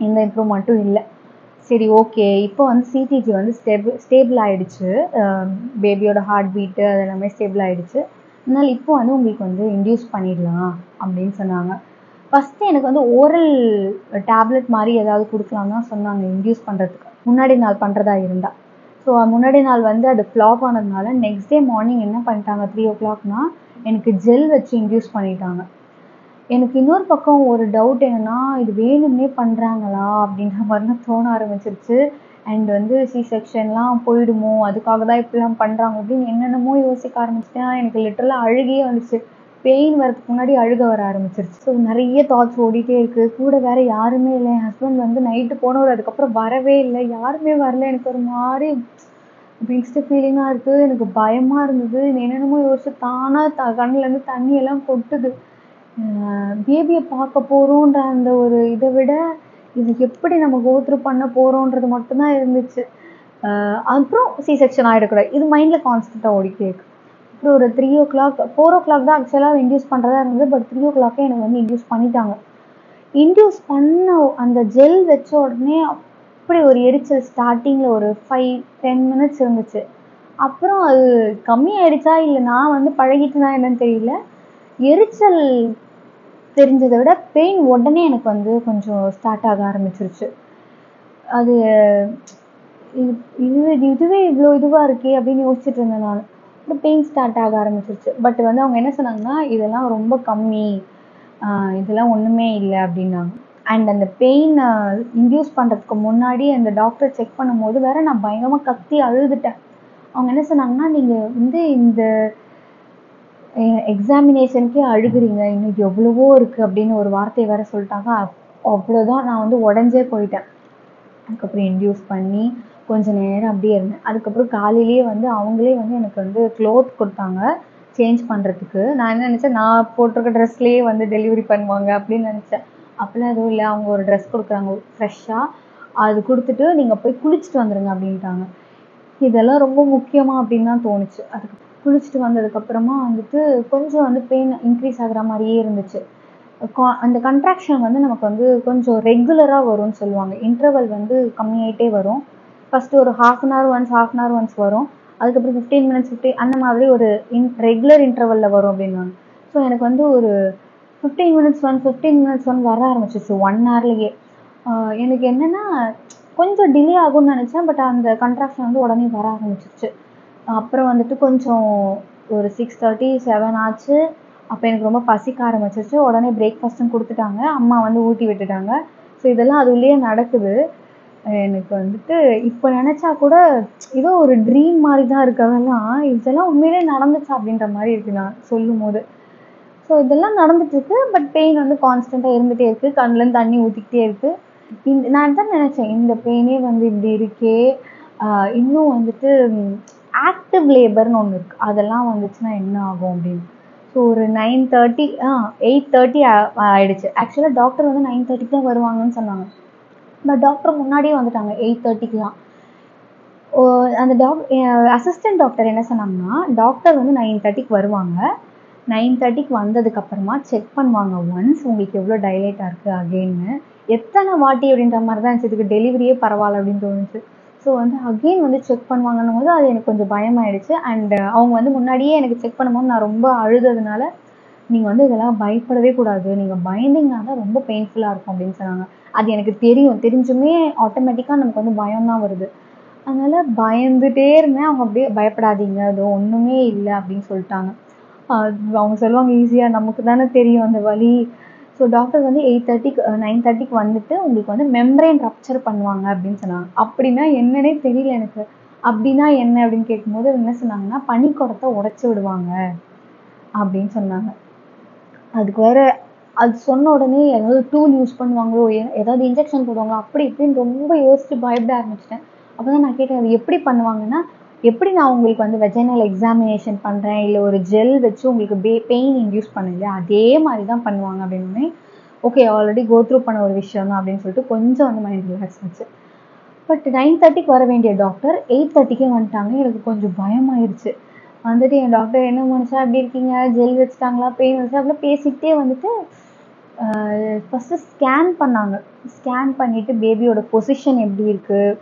எந்த இம்ப்ரூவ்மெண்ட்டும் இல்லை. சரி ஓகே, இப்போ வந்து சிடிஜி வந்து ஸ்டேபிள் ஆகிடுச்சு. பேபியோட ஹார்ட் பீட்டு அது எல்லாமே ஸ்டேபிள் ஆகிடுச்சு. அதனால் இப்போ வந்து உங்களுக்கு வந்து இன்டியூஸ் பண்ணிடலாம் அப்படின்னு சொன்னாங்க. ஃபஸ்ட்டு எனக்கு வந்து ஓரல் டேப்லெட் மாதிரி ஏதாவது கொடுக்கலாம் தான் சொன்னாங்க இன்டியூஸ் பண்ணுறதுக்கு, முன்னாடி நாள் பண்ணுறதா இருந்தால். ஸோ முன்னாடி நாள் வந்து அது ஃப்ளாப் ஆனதுனால நெக்ஸ்ட் டே மார்னிங் என்ன பண்ணிட்டாங்க, 3:00 எனக்கு ஜெல் வச்சு இன்டியூஸ் பண்ணிட்டாங்க. எனக்கு இன்னொரு பக்கம் ஒரு டவுட் என்னென்னா, இது வேணும்னே பண்ணுறாங்களா அப்படின்ற மாதிரிலாம் தோண ஆரம்பிச்சிருச்சு. அண்ட் வந்து சி செக்ஷன்லாம் போயிடுமோ, அதுக்காக தான் இப்படிலாம் பண்ணுறாங்க அப்படின்னு என்னென்னமோ யோசிக்க ஆரம்பிச்சிட்டேன். எனக்கு லிட்டரலாக அழுகையே வந்துச்சு. பெயின் வரதுக்கு முன்னாடி அழுக வர ஆரம்பிச்சிருச்சு. ஸோ நிறைய தாட்ஸ் ஓடிட்டே இருக்குது. கூட வேறு யாருமே இல்லை. என் ஹஸ்பண்ட் வந்து நைட்டு போனவர் அதுக்கப்புறம் வரவே இல்லை, யாருமே வரல. எனக்கு ஒரு மாதிரி மிக்ஸ்டு ஃபீலிங்காக இருக்குது. எனக்கு பயமாக இருந்தது. என்னென்னமோ யோசிச்சு தானாக கண்ணிலேருந்து தண்ணியெல்லாம் கொட்டுது. பேபியை பார்க்க போகிறோன்ற அந்த ஒரு இதை விட இது எப்படி நம்ம கோத்ரூ பண்ண போகிறோன்றது மட்டும்தான் இருந்துச்சு. அப்புறம் சி செக்ஷன் ஆகிடக்கூடாது, இது மைண்டில் கான்ஸ்டண்ட்டாக ஓடிக்கிட்டே இருக்குது. அப்புறம் ஒரு 4:00 தான் ஆக்சுவலாக இன்டியூஸ் பண்ணுறதா இருந்தது. பட் 3:00 எனக்கு வந்து இன்டியூஸ் பண்ணிட்டாங்க. இன்டியூஸ் பண்ண அந்த ஜெல் வச்ச உடனே அப்படி ஒரு எரிச்சல் ஸ்டார்டிங்கில் ஒரு 5-10 மினிட்ஸ் இருந்துச்சு. அப்புறம் அது கம்மியாயிடுச்சா இல்லை நான் வந்து பழகிட்டுனா என்னன்னு தெரியல, எரிச்சல் தெரிஞ்சதை விட பெயின் உடனே எனக்கு வந்து கொஞ்சம் ஸ்டார்ட் ஆக ஆரம்பிச்சிருச்சு. அது இதுவே இவ்வளோ இதுவாக இருக்கே அப்படின்னு யோசிச்சுட்டு இருந்தேன் நான். அப்புறம் பெயின் ஸ்டார்ட் ஆக ஆரம்பிச்சிருச்சு. பட் வந்து அவங்க என்ன சொன்னாங்கன்னா, இதெல்லாம் ரொம்ப கம்மி, இதெல்லாம் ஒன்றுமே இல்லை அப்படின்னாங்க. அண்ட் அந்த பெயின் இன்டியூஸ் பண்ணுறதுக்கு முன்னாடி அந்த டாக்டர் செக் பண்ணும்போது வேற நான் பயங்கரமாக கத்தி அழுதுட்டேன். அவங்க என்ன சொன்னாங்கன்னா, நீங்கள் வந்து இந்த எக்ஸாமினேஷனுக்கே அழுகுறீங்க, இன்னும் எவ்வளவோ இருக்குது அப்படின்னு ஒரு வார்த்தையை வேற சொல்லிட்டாங்க. அவ்வளோதான், நான் வந்து உடஞ்சே போயிட்டேன். அதுக்கப்புறம் இன்டியூஸ் பண்ணி கொஞ்சம் நேரம் அப்படியே இருந்தேன். அதுக்கப்புறம் காலையிலேயே வந்து அவங்களே வந்து எனக்கு வந்து க்ளோத் கொடுத்தாங்க சேஞ்ச் பண்ணுறதுக்கு. நான் என்ன நினச்சேன், நான் போட்டிருக்க ட்ரெஸ்லேயே வந்து டெலிவரி பண்ணுவாங்க அப்படின்னு நினச்சேன். அப்போலாம் எதுவும் இல்லை, அவங்க ஒரு ட்ரெஸ் கொடுக்குறாங்க ஃப்ரெஷ்ஷாக, அது கொடுத்துட்டு நீங்கள் போய் குளிச்சுட்டு வந்துடுங்க அப்படின்ட்டாங்க. இதெல்லாம் ரொம்ப முக்கியமாக அப்படின்னு தான் தோணுச்சு. அதுக்கு குளிச்சுட்டு வந்ததுக்கப்புறமா வந்துட்டு கொஞ்சம் வந்து பெயின் இன்க்ரீஸ் ஆகிற மாதிரியே இருந்துச்சு. அந்த கண்ட்ராக்ஷன் வந்து நமக்கு வந்து கொஞ்சம் ரெகுலராக வரும்னு சொல்லுவாங்க. இன்டர்வல் வந்து கம்மியாயிட்டே வரும். ஃபஸ்ட்டு ஒரு ½ அன் ஹவர் ஒன்ஸ் வரும். அதுக்கப்புறம் 15 மினிட்ஸ் அந்த மாதிரி ஒரு ரெகுலர் இன்டர்வலில் வரும் அப்படின்னாங்க. ஸோ எனக்கு வந்து ஒரு 15 மினிட்ஸ் ஒன் வர ஆரம்பிச்சிச்சு 1 ஹவர்லேயே. எனக்கு என்னென்னா கொஞ்சம் டிலே ஆகும்னு நினச்சேன். பட் அந்த கண்ட்ராக்ஷன் வந்து உடனே வர ஆரம்பிச்சிருச்சு. அப்புறம் வந்துட்டு கொஞ்சம் ஒரு 6:30, 7 ஆச்சு. அப்போ எனக்கு ரொம்ப பசிக்க ஆரம்பிச்சிருச்சு. உடனே பிரேக்ஃபாஸ்ட்டும் கொடுத்துட்டாங்க, அம்மா வந்து ஊட்டி விட்டுட்டாங்க. ஸோ இதெல்லாம் அதுலேயே நடக்குது. எனக்கு வந்துட்டு இப்போ நினச்சா கூட ஏதோ ஒரு ட்ரீம் மாதிரி தான் இருக்கதெல்லாம், இதெல்லாம் உண்மையிலே நடந்துச்சா அப்படின்ற மாதிரி இருக்குது நான் சொல்லும் போது. ஸோ இதெல்லாம் நடந்துட்டுருக்கு. பட் பெயின் வந்து கான்ஸ்டண்ட்டாக இருந்துகிட்டே இருக்குது, கண்ணிலேருந்து தண்ணி ஊற்றிக்கிட்டே இருக்குது. நான் தான் நினச்சேன், இந்த பெயினே வந்து இப்படி இருக்கே, இன்னும் வந்துட்டு ஆக்டிவ் லேபர்னு ஒன்று இருக்குது, அதெல்லாம் வந்துச்சுன்னா என்ன ஆகும் அப்படின்னு. ஸோ ஒரு 8:30 ஆகிடுச்சு. ஆக்சுவலாக டாக்டர் வந்து 9:30 தான் வருவாங்கன்னு சொன்னாங்க. பட் டாக்டர் முன்னாடியே வந்துட்டாங்க 8:30க்குலாம். அந்த அசிஸ்டன்ட் டாக்டர் என்ன சொன்னாங்கன்னா, டாக்டர் வந்து 9:30க்கு வருவாங்க. 9:30க்கு வந்ததுக்கப்புறமா செக் பண்ணுவாங்க ஒன்ஸ் உங்களுக்கு எவ்வளோ டைலேட்டாக இருக்குது அகெயின்னு. எத்தனை வாட்டி அப்படின்ற மாதிரி தான் இருந்துச்சு, இதுக்கு டெலிவரியே பரவாயில்ல அப்படின்னு தோணுச்சு. ஸோ வந்து அகெயின் வந்து செக் பண்ணுவாங்கன்னும் போது அது எனக்கு கொஞ்சம் பயமாயிடுச்சு. அண்ட் அவங்க வந்து முன்னாடியே எனக்கு செக் பண்ணும்போது நான் ரொம்ப அழுததுனால, நீங்கள் வந்து இதெல்லாம் பயப்படவே கூடாது, நீங்கள் பயந்தீங்கன்னா தான் ரொம்ப பெயின்ஃபுல்லாக இருக்கும் அப்படின்னு சொன்னாங்க. அது எனக்கு தெரியும், தெரிஞ்சுமே ஆட்டோமேட்டிக்காக நமக்கு வந்து பயம் தான் வருது. அதனால பயந்துட்டே இருந்தேன். அவங்க அப்படியே பயப்படாதீங்க, அது ஒண்ணுமே இல்ல அப்படின்னு சொல்லிட்டாங்க. அவங்க சொல்லுவாங்க ஈஸியா, நமக்கு தானே தெரியும் அந்த வலி. ஸோ டாக்டர் வந்து 8:30க்கு 9:30க்கு வந்துட்டு உங்களுக்கு வந்து மெம்பரேன் ரப்ச்சர் பண்ணுவாங்க அப்படின்னு சொன்னாங்க. அப்படின்னா என்னன்னே தெரியல எனக்கு. அப்படின்னா என்ன அப்படின்னு கேட்கும்போது என்ன சொன்னாங்கன்னா, பனிக்குடத்தை உடைச்சு விடுவாங்க அப்படின்னு சொன்னாங்க. அதுக்கு வேற அது சொன்ன உடனே ஏதாவது டூல் யூஸ் பண்ணுவாங்களோ, ஏதாவது இன்ஜெக்ஷன் போடுவாங்களோ, அப்படி இப்படின்னு ரொம்ப யோசிச்சு பயப்பட ஆரம்பிச்சிட்டேன். அப்பதான் நான் கேட்டேன், அது எப்படி பண்ணுவாங்கன்னா, எப்படி நான் உங்களுக்கு வந்து வெஜைனல் எக்ஸாமினேஷன் பண்றேன், இல்ல ஒரு ஜெல் வச்சு உங்களுக்கு பெயின் இன்டியூஸ் பண்ணுங்க, அதே மாதிரி தான் பண்ணுவாங்க அப்படின்னு. ஓகே, ஆல்ரெடி கோ த்ரூ பண்ண ஒரு விஷயம் தான் அப்படின்னு சொல்லிட்டு கொஞ்சம் வந்து மைண்ட் ரிலாக்ஸ் ஆச்சு. பட் 9:30க்கு வர வேண்டிய டாக்டர் 8:30க்கே வந்துட்டாங்க. எனக்கு கொஞ்சம் பயமாயிருச்சு. வந்துட்டு என் டாக்டர், என்ன மனுஷா எப்படி இருக்கீங்க, ஜெல் வச்சுட்டாங்களா, பெயின் வச்சா, அப்படிலாம் பேசிக்கிட்டே வந்துட்டு ஃபஸ்ட்டு ஸ்கேன் பண்ணாங்க. ஸ்கேன் பண்ணிவிட்டு பேபியோட பொசிஷன் எப்படி இருக்குது,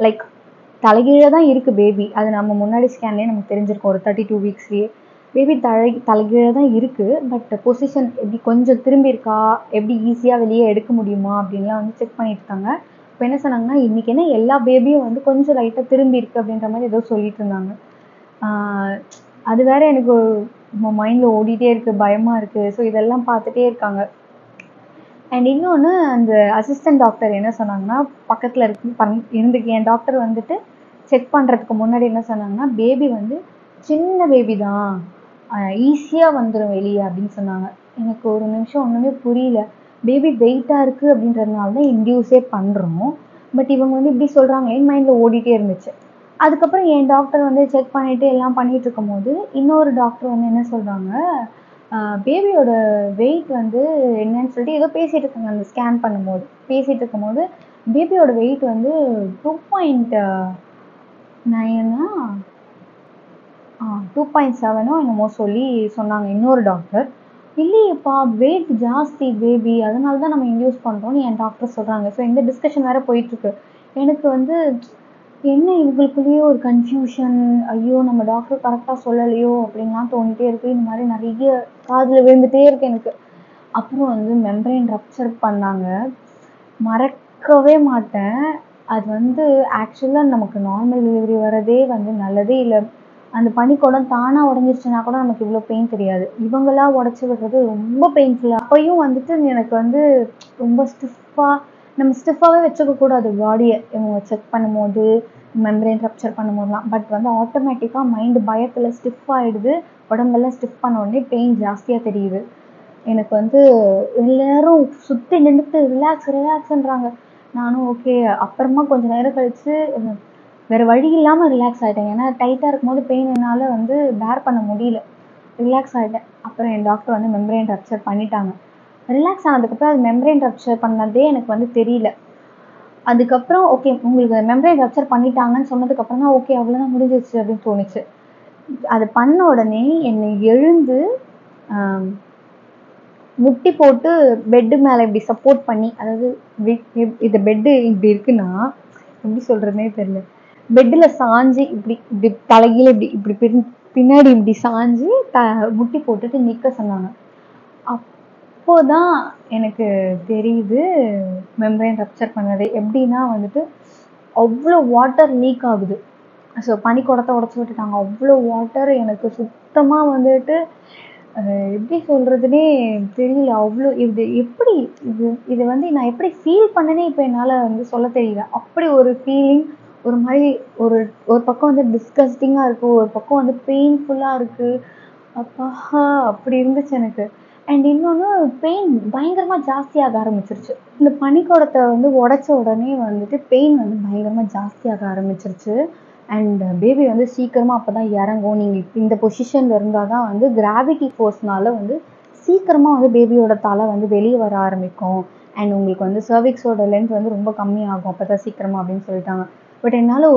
லைக் தலைகீழே தான் இருக்குது பேபி. அது நம்ம முன்னாடி ஸ்கேன்லேயே நமக்கு தெரிஞ்சிருக்கும், ஒரு 32 வீக்ஸ்லேயே பேபி தலைகீழே தான் இருக்குது. பட் பொசிஷன் எப்படி கொஞ்சம் திரும்பி இருக்கா, எப்படி ஈஸியாக வெளியே எடுக்க முடியுமா அப்படின்லாம் வந்து செக் பண்ணிட்டு இருக்காங்க. இப்போ என்ன சொன்னாங்கன்னா, இன்றைக்கி என்ன எல்லா பேபியும் வந்து கொஞ்சம் லைட்டாக திரும்பி இருக்குது அப்படின்ற மாதிரி ஏதோ சொல்லிட்டு இருந்தாங்க. அது வேற எனக்கு மைண்டில் ஓடிட்டே இருக்குது, பயமாக இருக்குது. ஸோ இதெல்லாம் பார்த்துட்டே இருக்காங்க. அண்ட் இன்னொன்று, அந்த அசிஸ்டன்ட் டாக்டர் என்ன சொன்னாங்கன்னா, பக்கத்தில் இருந்து என் டாக்டர் வந்துட்டு செக் பண்ணுறதுக்கு முன்னாடி என்ன சொன்னாங்கன்னா, பேபி வந்து சின்ன பேபி தான், ஈஸியாக வந்துடும் வெளியே அப்படின்னு சொன்னாங்க. எனக்கு ஒரு நிமிஷம் ஒன்றுமே புரியல. பேபி வெயிட்டாக இருக்குது அப்படின்றதுனால தான் இன்டியூஸே பண்ணுறோம். பட் இவங்க வந்து இப்படி சொல்கிறாங்களேன்னு மைண்டில் ஓடிட்டே இருந்துச்சு. அதுக்கப்புறம் என் டாக்டர் வந்து செக் பண்ணிவிட்டு எல்லாம் பண்ணிகிட்டு இருக்கும்போது இன்னொரு டாக்டர் வந்து என்ன சொல்கிறாங்க, பேபியோட வெயிட் வந்து என்னன்னு சொல்லிட்டு ஏதோ பேசிகிட்டு இருக்காங்க. அந்த ஸ்கேன் பண்ணும்போது பேசிகிட்டு இருக்கும்போது பேபியோட வெயிட் வந்து 2.9 2.7 என்னமோ சொல்லி சொன்னாங்க இன்னொரு டாக்டர். இல்லையேப்பா, வெயிட் ஜாஸ்தி பேபி, அதனால தான் நம்ம இன்டியூஸ் பண்ணுறோன்னு என் டாக்டர் சொல்கிறாங்க. ஸோ இந்த டிஸ்கஷன் வேறு போயிட்டுருக்கு. எனக்கு வந்து என்ன இவங்களுக்குள்ளேயே ஒரு கன்ஃபியூஷன், ஐயோ நம்ம டாக்டர் கரெக்டாக சொல்லலையோ அப்படின்லாம் தோணிட்டே இருக்குது. இந்த மாதிரி நிறைய காதில் விழுந்துகிட்டே இருக்குது எனக்கு. அப்புறம் வந்து மெம்பரேன் ரப்ச்சர் பண்ணாங்க. மறக்கவே மாட்டேன். அது வந்து ஆக்சுவலாக நமக்கு நார்மல் டெலிவரி வரதே வந்து நல்லதே இல்லை. அந்த பனிக்குடம் தானாக உடஞ்சிருச்சுன்னா கூட நமக்கு இவ்வளோ பெயின் தெரியாது. இவங்களாம் உடச்சி விடுறது ரொம்ப பெயின்ஃபுல்லாக. அப்பையும் வந்துட்டு எனக்கு வந்து ரொம்ப நம்ம ஸ்டிஃபாகவே வச்சுக்கக்கூடாது பாடியை, இவங்க செக் பண்ணும்போது மெம்பரேன் ரப்ச்சர் பண்ணும்போதுலாம். பட் வந்து ஆட்டோமேட்டிக்காக மைண்டு பயத்தில் ஸ்டிஃப் ஆகிடுது. உடம்பெல்லாம் ஸ்டிஃப் பண்ண உடனே பெயின் ஜாஸ்தியாக தெரியுது. எனக்கு வந்து எல்லாரும் சுற்றி நின்றுட்டு ரிலாக்ஸ்ன்றாங்க. நானும் ஓகே. அப்புறமா கொஞ்சம் நேரம் கழித்து வேறு வழி இல்லாமல் ரிலாக்ஸ் ஆகிட்டேன். ஏன்னா டைட்டாக இருக்கும்போது பெயின் என்னால் வந்து பேர் பண்ண முடியல. ரிலாக்ஸ் ஆகிட்டேன். அப்புறம் என் டாக்டர் வந்து மெம்பரேன் ரப்ச்சர் பண்ணிட்டாங்க. ரிலாக்ஸ் ஆனதுக்கப்புறம் அது மெம்பரேன் ரப்ச்சர் பண்ணதே எனக்கு வந்து தெரியல. அதுக்கப்புறம் ஓகே, உங்களுக்கு மெம்பரேன் ரப்ச்சர் பண்ணிட்டாங்கன்னு சொன்னதுக்கப்புறம் தான் ஓகே, அவ்வளோதான் முடிஞ்சிருச்சு அப்படின்னு தோணுச்சு. அது பண்ண உடனே என்னை எழுந்து முட்டி போட்டு பெட்டு மேலே இப்படி சப்போர்ட் பண்ணி, அதாவது இது பெட்டு இப்படி இருக்குன்னா எப்படி சொல்கிறதுனே தெரியல, பெட்டில் சாஞ்சு இப்படி இப்படி தலைகீழ இப்படி இப்படி பின்னாடி இப்படி சாஞ்சு முட்டி போட்டுட்டு நிற்க சொன்னாங்க. அப்போதான் எனக்கு தெரியுது மெம்பரேன் ரப்ச்சர் பண்ணது எப்படின்னா வந்துட்டு அவ்வளோ வாட்டர் லீக் ஆகுது. ஸோ பனிக்குடத்தை உடச்சி விட்டுட்டாங்க. அவ்வளோ வாட்டர் எனக்கு சுத்தமாக வந்துட்டு எப்படி சொல்கிறதுனே தெரியல. அவ்வளோ இது எப்படி இது வந்து நான் எப்படி ஃபீல் பண்ணேனே இப்போ என்னால் வந்து சொல்ல தெரியல. அப்படி ஒரு ஃபீலிங், ஒரு மாதிரி ஒரு பக்கம் வந்து டிஸ்கஸ்டிங்காக இருக்குது, ஒரு பக்கம் வந்து பெயின்ஃபுல்லாக இருக்குது. அப்பா, அப்படி இருந்துச்சு எனக்கு. அண்ட் இன்னொன்று, பெயின் பயங்கரமாக ஜாஸ்தியாக ஆரம்பிச்சிருச்சு. இந்த பனிக்குடத்தை வந்து உடச்ச உடனே வந்துட்டு பெயின் வந்து பயங்கரமாக ஜாஸ்தியாக ஆரம்பிச்சிருச்சு. அண்ட் பேபி வந்து சீக்கிரமாக அப்போ தான் இறங்கும். நீங்கள் இந்த பொசிஷனில் இருந்தால் தான் வந்து கிராவிட்டி ஃபோர்ஸ்னால வந்து சீக்கிரமாக வந்து பேபியோட தலை வந்து வெளியே வர ஆரம்பிக்கும். அண்ட் உங்களுக்கு வந்து சர்விக்ஸோட லென்த் வந்து ரொம்ப கம்மியாகும் அப்போ தான் சீக்கிரமாக அப்படின்னு சொல்லிட்டாங்க. பட் என்னால்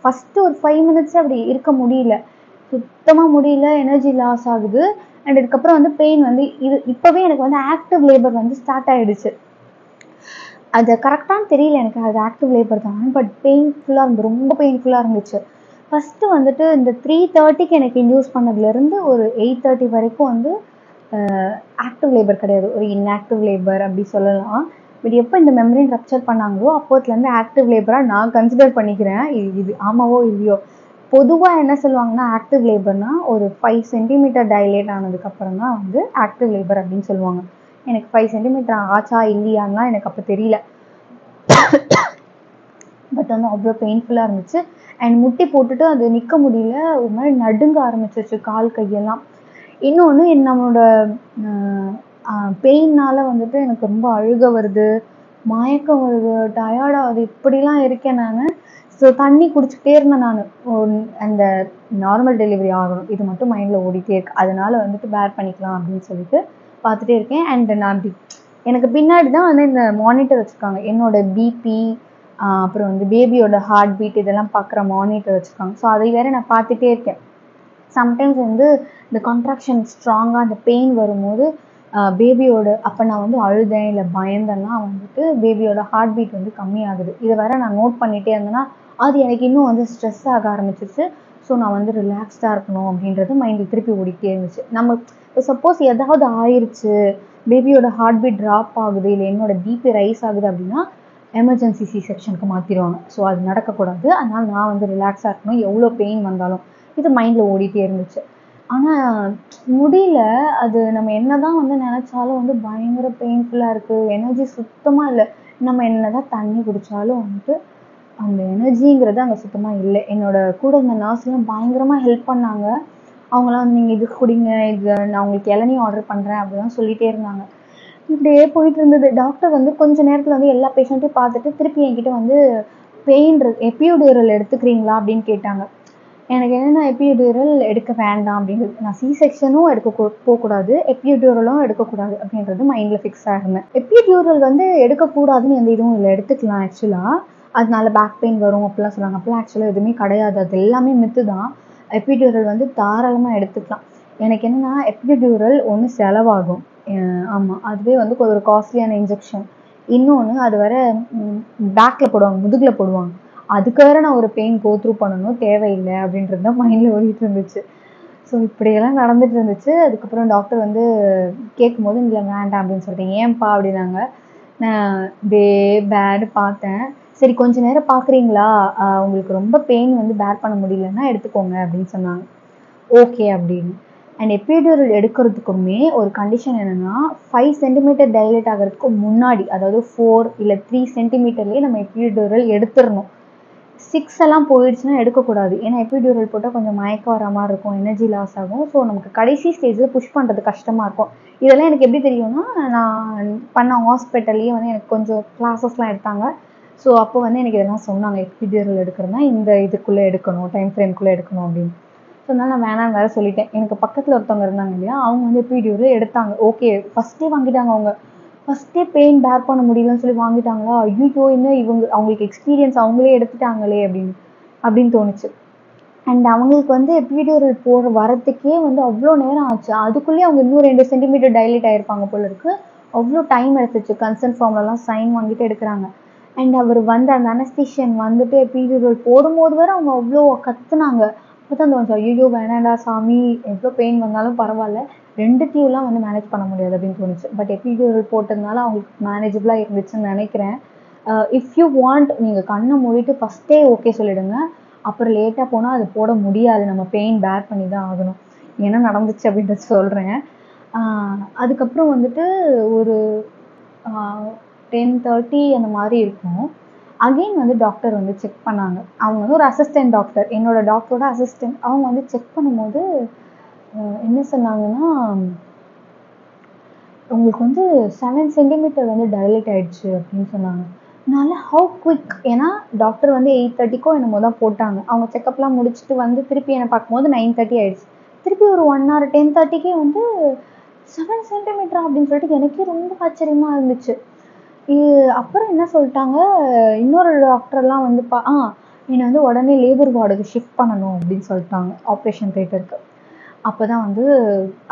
ஃபஸ்ட்டு ஒரு 5 minutes அப்படி இருக்க முடியல, சுத்தமாக முடியல. எனர்ஜி லாஸ் ஆகுது. அண்ட் இதுக்கப்புறம் வந்து பெயின் வந்து இப்போவே எனக்கு வந்து ஆக்டிவ் லேபர் வந்து ஸ்டார்ட் ஆகிடுச்சு. அது கரெக்டானு தெரியல எனக்கு, அது ஆக்டிவ் லேபர் தான். பட் பெயின்ஃபுல்லாக இருந்து ரொம்ப பெயின்ஃபுல்லாக இருந்துச்சு. ஃபஸ்ட்டு வந்துட்டு இந்த 3:30க்கு எனக்கு இன்டியூஸ் பண்ணதுலேருந்து ஒரு 8:30 வரைக்கும் வந்து ஆக்டிவ் லேபர் கிடையாது, ஒரு இன்ஆக்டிவ் லேபர் அப்படி சொல்லலாம். பட் எப்போ இந்த மெம்பரேன் ரப்சர் பண்ணாங்களோ அப்போத்துலேருந்து ஆக்டிவ் லேபராக நான் கன்சிடர் பண்ணிக்கிறேன். இது ஆமாவோ இல்லையோ. பொதுவாக என்ன சொல்லுவாங்கன்னா ஆக்டிவ் லேபர்னா ஒரு 5 சென்டிமீட்டர் டைலேட் ஆனதுக்கப்புறம் தான் வந்து ஆக்டிவ் லேபர் அப்படின்னு சொல்லுவாங்க. எனக்கு 5 சென்டிமீட்டர் ஆச்சா இல்லையான்னா எனக்கு அப்போ தெரியல. பட் வந்து அவ்வளோ பெயின்ஃபுல்லாக இருந்துச்சு. அண்ட் முட்டி போட்டுட்டு அது நிற்க முடியல, ஒரு மாதிரி நடுங்க ஆரம்பிச்சிருச்சு கால் கையெல்லாம். இன்னொன்று நம்மளோட பெயின்னால் வந்துட்டு எனக்கு ரொம்ப அழுக வருது, மயக்கம் வருது, டயர்டாகுது, இப்படிலாம் இருக்கேன் நான். ஸோ தண்ணி குடிச்சிக்கிட்டே இருந்தேன் நான். அந்த நார்மல் டெலிவரி ஆகணும், இது மட்டும் மைண்டில் ஓடிட்டே இருக்கு. அதனால வந்துட்டு பேர் பண்ணிக்கலாம் அப்படின்னு சொல்லிட்டு பார்த்துட்டே இருக்கேன். அண்ட் நான் எனக்கு பின்னாடி தான் வந்து இந்த மானிட்டர் வச்சுருக்காங்க, என்னோட பிபி அப்புறம் வந்து பேபியோட ஹார்ட் பீட் இதெல்லாம் பார்க்குற மானிட்டர் வச்சுருக்காங்க. ஸோ அதை வேறு நான் பார்த்துட்டே இருக்கேன். சம்டைம்ஸ் வந்து இந்த கான்ட்ராக்ஷன் ஸ்ட்ராங்காக அந்த பெயின் வரும்போது பேபியோட அப்போ நான் வந்து அழுதேன் இல்லை பயந்தேன்னா வந்துட்டு பேபியோட ஹார்ட் பீட் வந்து கம்மியாகுது. இதை வேற நான் நோட் பண்ணிகிட்டே இருந்தேன்னா அது எனக்கு இன்னும் வந்து ஸ்ட்ரெஸ் ஆக ஆரம்பிச்சிருச்சு. ஸோ நான் வந்து ரிலாக்ஸ்டாக இருக்கணும் அப்படின்றது மைண்டில் திருப்பி ஓடிக்கிட்டே இருந்துச்சு. நம்ம இப்போ சப்போஸ் ஏதாவது ஆயிடுச்சு, பேபியோட ஹார்ட் பீட் ட்ராப் ஆகுது இல்லை என்னோட பிபி ரைஸ் ஆகுது அப்படின்னா எமர்ஜென்சி சி செக்ஷனுக்கு மாற்றிடுவாங்க. ஸோ அது நடக்கக்கூடாது. அதனால் நான் வந்து ரிலாக்ஸாக இருக்கணும் எவ்வளோ பெயின் வந்தாலும். இது மைண்டில் ஓடிட்டே இருந்துச்சு. ஆனால் முடியல. அது நம்ம என்ன தான் வந்து நினச்சாலும் வந்து பயங்கர பெயின்ஃபுல்லாக இருக்குது. எனர்ஜி சுத்தமாக இல்லை. நம்ம என்ன தான் தண்ணி குடித்தாலும் வந்துட்டு அந்த எனர்ஜிங்கிறது அங்கே சுத்தமாக இல்லை. என்னோட கூட இருந்த நர்ஸ்லாம் பயங்கரமாக ஹெல்ப் பண்ணாங்க. அவங்களாம் வந்து நீங்கள் இது குடிங்க, இது நான் உங்களுக்கு இளநீ ஆர்டர் பண்ணுறேன் அப்படிலாம் சொல்லிகிட்டே இருந்தாங்க. இப்படியே போயிட்டு இருந்தது. டாக்டர் வந்து கொஞ்ச நேரத்தில் வந்து எல்லா பேஷண்ட்டையும் பார்த்துட்டு திருப்பி என்கிட்ட வந்து எபியூடியூரல் எடுத்துக்கிறீங்களா அப்படின்னு கேட்டாங்க. எனக்கு என்னென்னா எபியூடியூரல் எடுக்க வேண்டாம் அப்படின்றது. நான் சி செக்ஷனும் போகக்கூடாது, எபியூடியூரலும் எடுக்கக்கூடாது அப்படின்றது மைண்டில் ஃபிக்ஸாக இருந்தேன். எபியூடியூரல் வந்து எடுக்கக்கூடாதுன்னு எந்த இதுவும் இல்லை, எடுத்துக்கலாம் ஆக்சுவலாக. அதனால பேக் பெயின் வரும் அப்படிலாம் சொன்னாங்க. அப்போலாம் ஆக்சுவலாக எதுவுமே கிடையாது, அது எல்லாமே மித்து தான். எபியூடியூரல் வந்து தாராளமாக எடுத்துக்கலாம். எனக்கு என்னென்னா எபியூடியூரல் ஒன்று செலவாகும், ஆமாம், அதுவே வந்து ஒரு காஸ்ட்லியான இன்ஜெக்ஷன். இன்னொன்று அது வேற பேக்கில் போடுவாங்க, முதுகில் போடுவாங்க. அதுக்கு வேற நான் ஒரு பெயின் கோத்ரூ பண்ணணும், தேவையில்லை அப்படின்றது தான் மைண்டில் ஓடிட்டு இருந்துச்சு. ஸோ இப்படியெல்லாம் நடந்துட்டு இருந்துச்சு. அதுக்கப்புறம் டாக்டர் வந்து கேட்கும்போது இல்லை வேண்டாம் அப்படின்னு சொல்லிட்டேன். ஏன்பா அப்படின்னாங்க. நான் பேடு பார்த்தேன். சரி கொஞ்ச நேரம் பார்க்குறீங்களா, உங்களுக்கு ரொம்ப பெயின் வந்து பேர் பண்ண முடியலன்னா எடுத்துக்கோங்க அப்படின்னு சொன்னாங்க. ஓகே அப்படின்னு. அண்ட் எபியூடியூரல் எடுக்கிறதுக்குமே ஒரு கண்டிஷன் என்னென்னா 5 சென்டிமீட்டர் டைலேட் ஆகிறதுக்கு முன்னாடி, அதாவது 4 இல்லை 3 சென்டிமீட்டர்லேயே நம்ம எபியூடியூரல் எடுத்துடணும். 6 எல்லாம் போயிடுச்சுன்னா எடுக்கக்கூடாது. ஏன்னா எபியூடியூரல் போட்டால் கொஞ்சம் மயக்கம் வர மாதிரி இருக்கும், எனர்ஜி லாஸ் ஆகும். ஸோ நமக்கு கடைசி ஸ்டேஜில் புஷ் பண்ணுறது கஷ்டமாக இருக்கும். இதெல்லாம் எனக்கு எப்படி தெரியும்னா, நான் பண்ண ஹாஸ்பிட்டல்லையே வந்து எனக்கு கொஞ்சம் கிளாஸஸ்லாம் எடுத்தாங்க. ஸோ அப்போ வந்து எனக்கு இதெல்லாம் சொன்னாங்க, எபியூடியூரல் எடுக்கிறதுனா இந்த இதுக்குள்ளே எடுக்கணும், டைம் ஃப்ரேம்குள்ளே எடுக்கணும் அப்படின்னு. ஸோ அதனால் நான் வேணான்னு வேறு சொல்லிட்டேன். எனக்கு பக்கத்தில் ஒருத்தவங்க இருந்தாங்க இல்லையா, அவங்க வந்து எபியூடியூரல் எடுத்தாங்க. ஓகே, ஃபஸ்ட்டே வாங்கிட்டாங்க அவங்க. ஃபஸ்ட்டே பெயின் பேர் பண்ண முடியலன்னு சொல்லி வாங்கிட்டாங்களா, ஐயோ இன்னும் அவங்களுக்கு எக்ஸ்பீரியன்ஸ் அவங்களே எடுத்துட்டாங்களே அப்படின்னு தோணுச்சு. அண்ட் அவங்களுக்கு வந்து எபியூடியூரல் வரத்துக்கே வந்து அவ்வளோ நேரம் ஆச்சு. அதுக்குள்ளேயே அவங்க இன்னும் 2 சென்டிமீட்டர் டைலேட் ஆகிருப்பாங்க போல இருக்குது. அவ்வளோ டைம் எடுத்துச்சு. கன்சர்ன் ஃபார்ம்லலாம் சைன் வாங்கிட்டு எடுக்கிறாங்க. அண்ட் அவர் வந்து அந்த அனஸ்தீஷியன் வந்துட்டு எபியூடியூரல் போடும்போது வேறு அவங்க அவ்வளோ கத்துனாங்க. அப்போ தான் தோணுச்சு, ஐயோ வேணாண்டா சாமி, எவ்வளோ பெயின் வந்தாலும் பரவாயில்ல, 2 டியூலாம் வந்து மேனேஜ் பண்ண முடியாது அப்படின்னு தோணுச்சு. பட் எபியூடியூரல் போட்டதுனால அவங்களுக்கு மேனேஜபிளாக இருந்துச்சுன்னு நினைக்கிறேன். இஃப் யூ வாண்ட், நீங்கள் கண்ணை மூடிட்டு ஃபஸ்ட்டே ஓகே சொல்லிவிடுங்க. அப்புறம் லேட்டாக போனால் அது போட முடியாது, நம்ம பெயின் பேர் பண்ணி தான் ஆகணும். என்ன நடந்துச்சு அப்படின்றத சொல்கிறேன். அதுக்கப்புறம் வந்துட்டு ஒரு 10:30 அந்த மாதிரி இருக்கும். அகெயின் வந்து டாக்டர் வந்து செக் பண்ணாங்க. அவங்க வந்து ஒரு அசிஸ்டன்ட் டாக்டர், என்னோடய டாக்டரோட அசிஸ்டன்ட். அவங்க வந்து செக் பண்ணும்போது என்ன சொன்னாங்கன்னா, உங்களுக்கு வந்து 7 சென்டிமீட்டர் வந்து டைலேட் ஆகிடுச்சு அப்படின்னு சொன்னாங்க. அதனால ஹவு குவிக், ஏன்னா டாக்டர் வந்து 8:30க்கோ என்னமோ தான் போட்டாங்க. அவங்க செக்கப்லாம் முடிச்சுட்டு வந்து திருப்பி என்னை பார்க்கும்போது 9:30 ஆகிடுச்சு. திருப்பி ஒரு 1 hour 10:30க்கே வந்து 7 சென்டிமீட்டரா அப்படின்னு சொல்லிட்டு எனக்கே ரொம்ப ஆச்சரியமாக இருந்துச்சு. அப்புறம் என்ன சொல்லிட்டாங்க, இன்னொரு டாக்டர்லாம் வந்து என்னை வந்து உடனே லேபர் வார்டுக்கு ஷிஃப்ட் பண்ணணும் அப்படின்னு சொல்லிட்டாங்க, ஆப்ரேஷன் தேட்டருக்கு. அப்போ தான் வந்து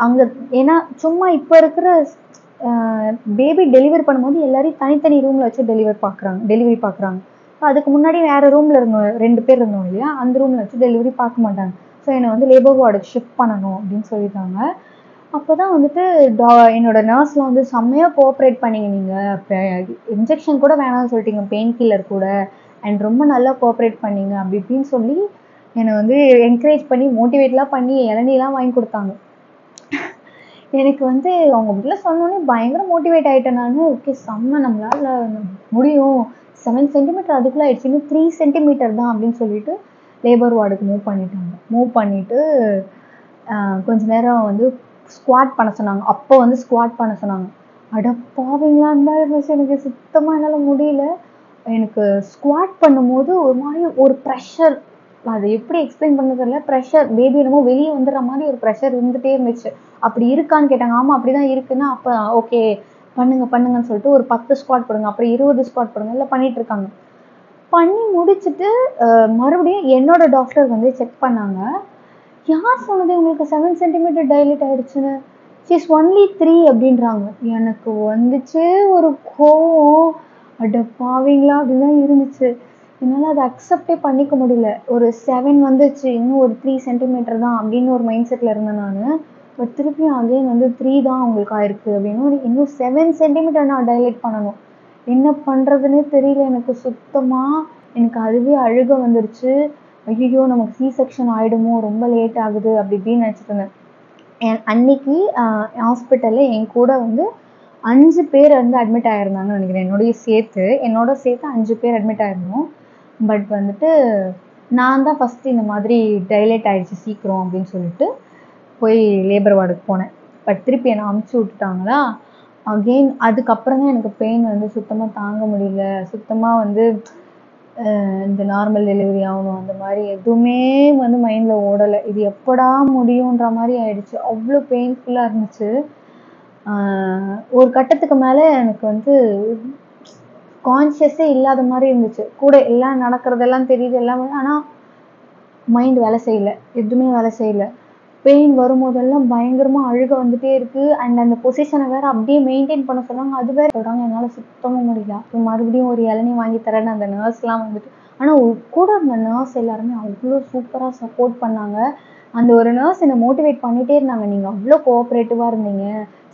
அங்கே, ஏன்னா சும்மா இப்போ இருக்கிற பேபி டெலிவரி பண்ணும்போது எல்லாரையும் தனித்தனி ரூமில் வச்சு டெலிவரி பார்க்குறாங்க. அதுக்கு முன்னாடி வேறு ரூமில் இருந்தோம், 2 பேர் இருந்தோம் இல்லையா, அந்த ரூமில் வச்சு டெலிவரி பார்க்க மாட்டாங்க. ஸோ என்னை வந்து லேபர் வார்டுக்கு ஷிஃப்ட் பண்ணணும் அப்படின்னு சொல்லிட்டாங்க. அப்போ தான் வந்துட்டு என்னோட நர்ஸ்லாம் வந்து செம்மையாக கோஆப்ரேட் பண்ணீங்க நீங்கள். இப்போ இன்ஜெக்ஷன் கூட வேணாம்னு சொல்லிட்டீங்க, பெயின் கில்லர் கூட. அண்ட் ரொம்ப நல்லா கோஆப்ரேட் பண்ணீங்க அப்படி இப்படின்னு சொல்லி என்னை வந்து என்கரேஜ் பண்ணி மோட்டிவேட்லாம் பண்ணி இளநீலாம் வாங்கி கொடுத்தாங்க. எனக்கு வந்து அவங்க அப்படிலாம் சொன்னோன்னே பயங்கர மோட்டிவேட் ஆகிட்டேன் நான். ஓகே செம்ம, நம்மளால் முடியும், 7 சென்டிமீட்டர் அதுக்குள்ளே ஆயிடுச்சு, இன்னும் 3 சென்டிமீட்டர் தான் அப்படின்னு சொல்லிட்டு லேபர் வார்டுக்கு மூவ் பண்ணிட்டாங்க. மூவ் பண்ணிவிட்டு கொஞ்ச நேரம் வந்து ஸ்குவாட் பண்ண சொன்னாங்க. அப்போ வந்து ஸ்குவாட் பண்ண சொன்னாங்க. அட பாவிங்களான்னு தான் இருந்துச்சு. எனக்கு சுத்தமாக என்னால் முடியல. எனக்கு ஸ்குவாட் பண்ணும்போது ஒரு மாதிரி ஒரு ப்ரெஷர், அதை எப்படி எக்ஸ்பிளைன் பண்ண தெரியல, ப்ரெஷர் பேபி என்னமோ வெளியே வந்துடுற மாதிரி ஒரு ப்ரெஷர் இருந்துகிட்டே இருந்துச்சு. அப்படி இருக்கான்னு கேட்டாங்க. ஆமாம் அப்படி தான் இருக்குன்னா, அப்போ ஓகே பண்ணுங்கன்னு சொல்லிட்டு ஒரு 10 ஸ்குவாட் போடுங்க, அப்புறம் 20 ஸ்குவாட் போடுங்க, இல்லை பண்ணிட்டு இருக்காங்க. பண்ணி முடிச்சுட்டு மறுபடியும் என்னோட டாக்டர் வந்து செக் பண்ணாங்க. யார் சொன்னது உங்களுக்கு 7 சென்டிமீட்டர் டைலேட் ஆயிடுச்சுன்னு? ஷீஸ் ஒன்லி 3 அப்படின்றாங்க. எனக்கு வந்துச்சு ஒரு கோவம். அட பாவீங்களா அப்படின்னு தான் இருந்துச்சு. என்னால் அதை அக்செப்டே பண்ணிக்க முடியல. ஒரு 7 வந்துச்சு, இன்னும் ஒரு 3 சென்டிமீட்டர் தான் அப்படின்னு ஒரு மைண்ட் செட்டில் இருந்தேன் நான். பட் திருப்பியும் அகைன் வந்து 3 தான் உங்களுக்கு ஆயிருக்கு அப்படின்னு, இன்னும் 7 சென்டிமீட்டர் நான் டைலேட் பண்ணணும். என்ன பண்ணுறதுன்னே தெரியல எனக்கு சுத்தமாக. எனக்கு அதுவே அழுக வந்துருச்சு. ஐயோ நமக்கு சி செக்ஷன் ஆகிடுமோ, ரொம்ப லேட் ஆகுது அப்படி இப்படின்னு நினச்சிட்டு இருந்தேன். அன்னைக்கு ஹாஸ்பிட்டலில் என் கூட வந்து 5 பேர் வந்து அட்மிட் ஆகிருந்தாங்கன்னு நினைக்கிறேன். என்னோட சேர்த்து 5 பேர் அட்மிட் ஆகிருந்தோம். பட் வந்துட்டு நான் தான் ஃபஸ்ட்டு இந்த மாதிரி டைலேட் ஆகிடுச்சு சீக்கிரம் அப்படின்னு சொல்லிட்டு போய் லேபர் வார்டுக்கு போனேன். பட் திருப்பி என்னை அமுச்சு விட்டுட்டாங்களா. அகெயின் அதுக்கப்புறம் தான் எனக்கு பெயின் வந்து சுத்தமாக தாங்க முடியல. சுத்தமாக வந்து இந்த நார்மல் டெலிவரி ஆகணும் அந்த மாதிரி எதுவுமே வந்து மைண்டில் ஓடலை. இது எப்படா முடியுன்ற மாதிரி ஆயிடுச்சு. அவ்வளோ பெயின்ஃபுல்லாக இருந்துச்சு. ஒரு கட்டத்துக்கு மேலே எனக்கு வந்து கான்ஷியஸே இல்லாத மாதிரி இருந்துச்சு. கூட எல்லாம் நடக்கிறதெல்லாம் தெரியுது எல்லாமே, ஆனால் மைண்ட் வேலை செய்யலை, எதுவுமே வேலை செய்யலை. பெயின் வரும்போதெல்லாம் பயங்கரமாக அழுக வந்துட்டே இருக்குது. அண்ட் அந்த பொசிஷனை வேறு அப்படியே மெயின்டைன் பண்ண சொன்னாங்க. அது வேறு சொல்கிறாங்க. என்னால் சுத்தமாக முடியல. அப்புறம் மறுபடியும் ஒரு இளநீ வாங்கி தரேன்னு அந்த நர்ஸ்லாம் வந்துட்டு, ஆனால் கூட இருந்த நர்ஸ் எல்லாருமே அவ்வளோ சூப்பராக சப்போர்ட் பண்ணாங்க. அந்த ஒரு நர்ஸ் என்னை மோட்டிவேட் பண்ணிகிட்டே இருந்தாங்க. நீங்கள் அவ்வளோ கோஆப்ரேட்டிவாக இருந்தீங்க,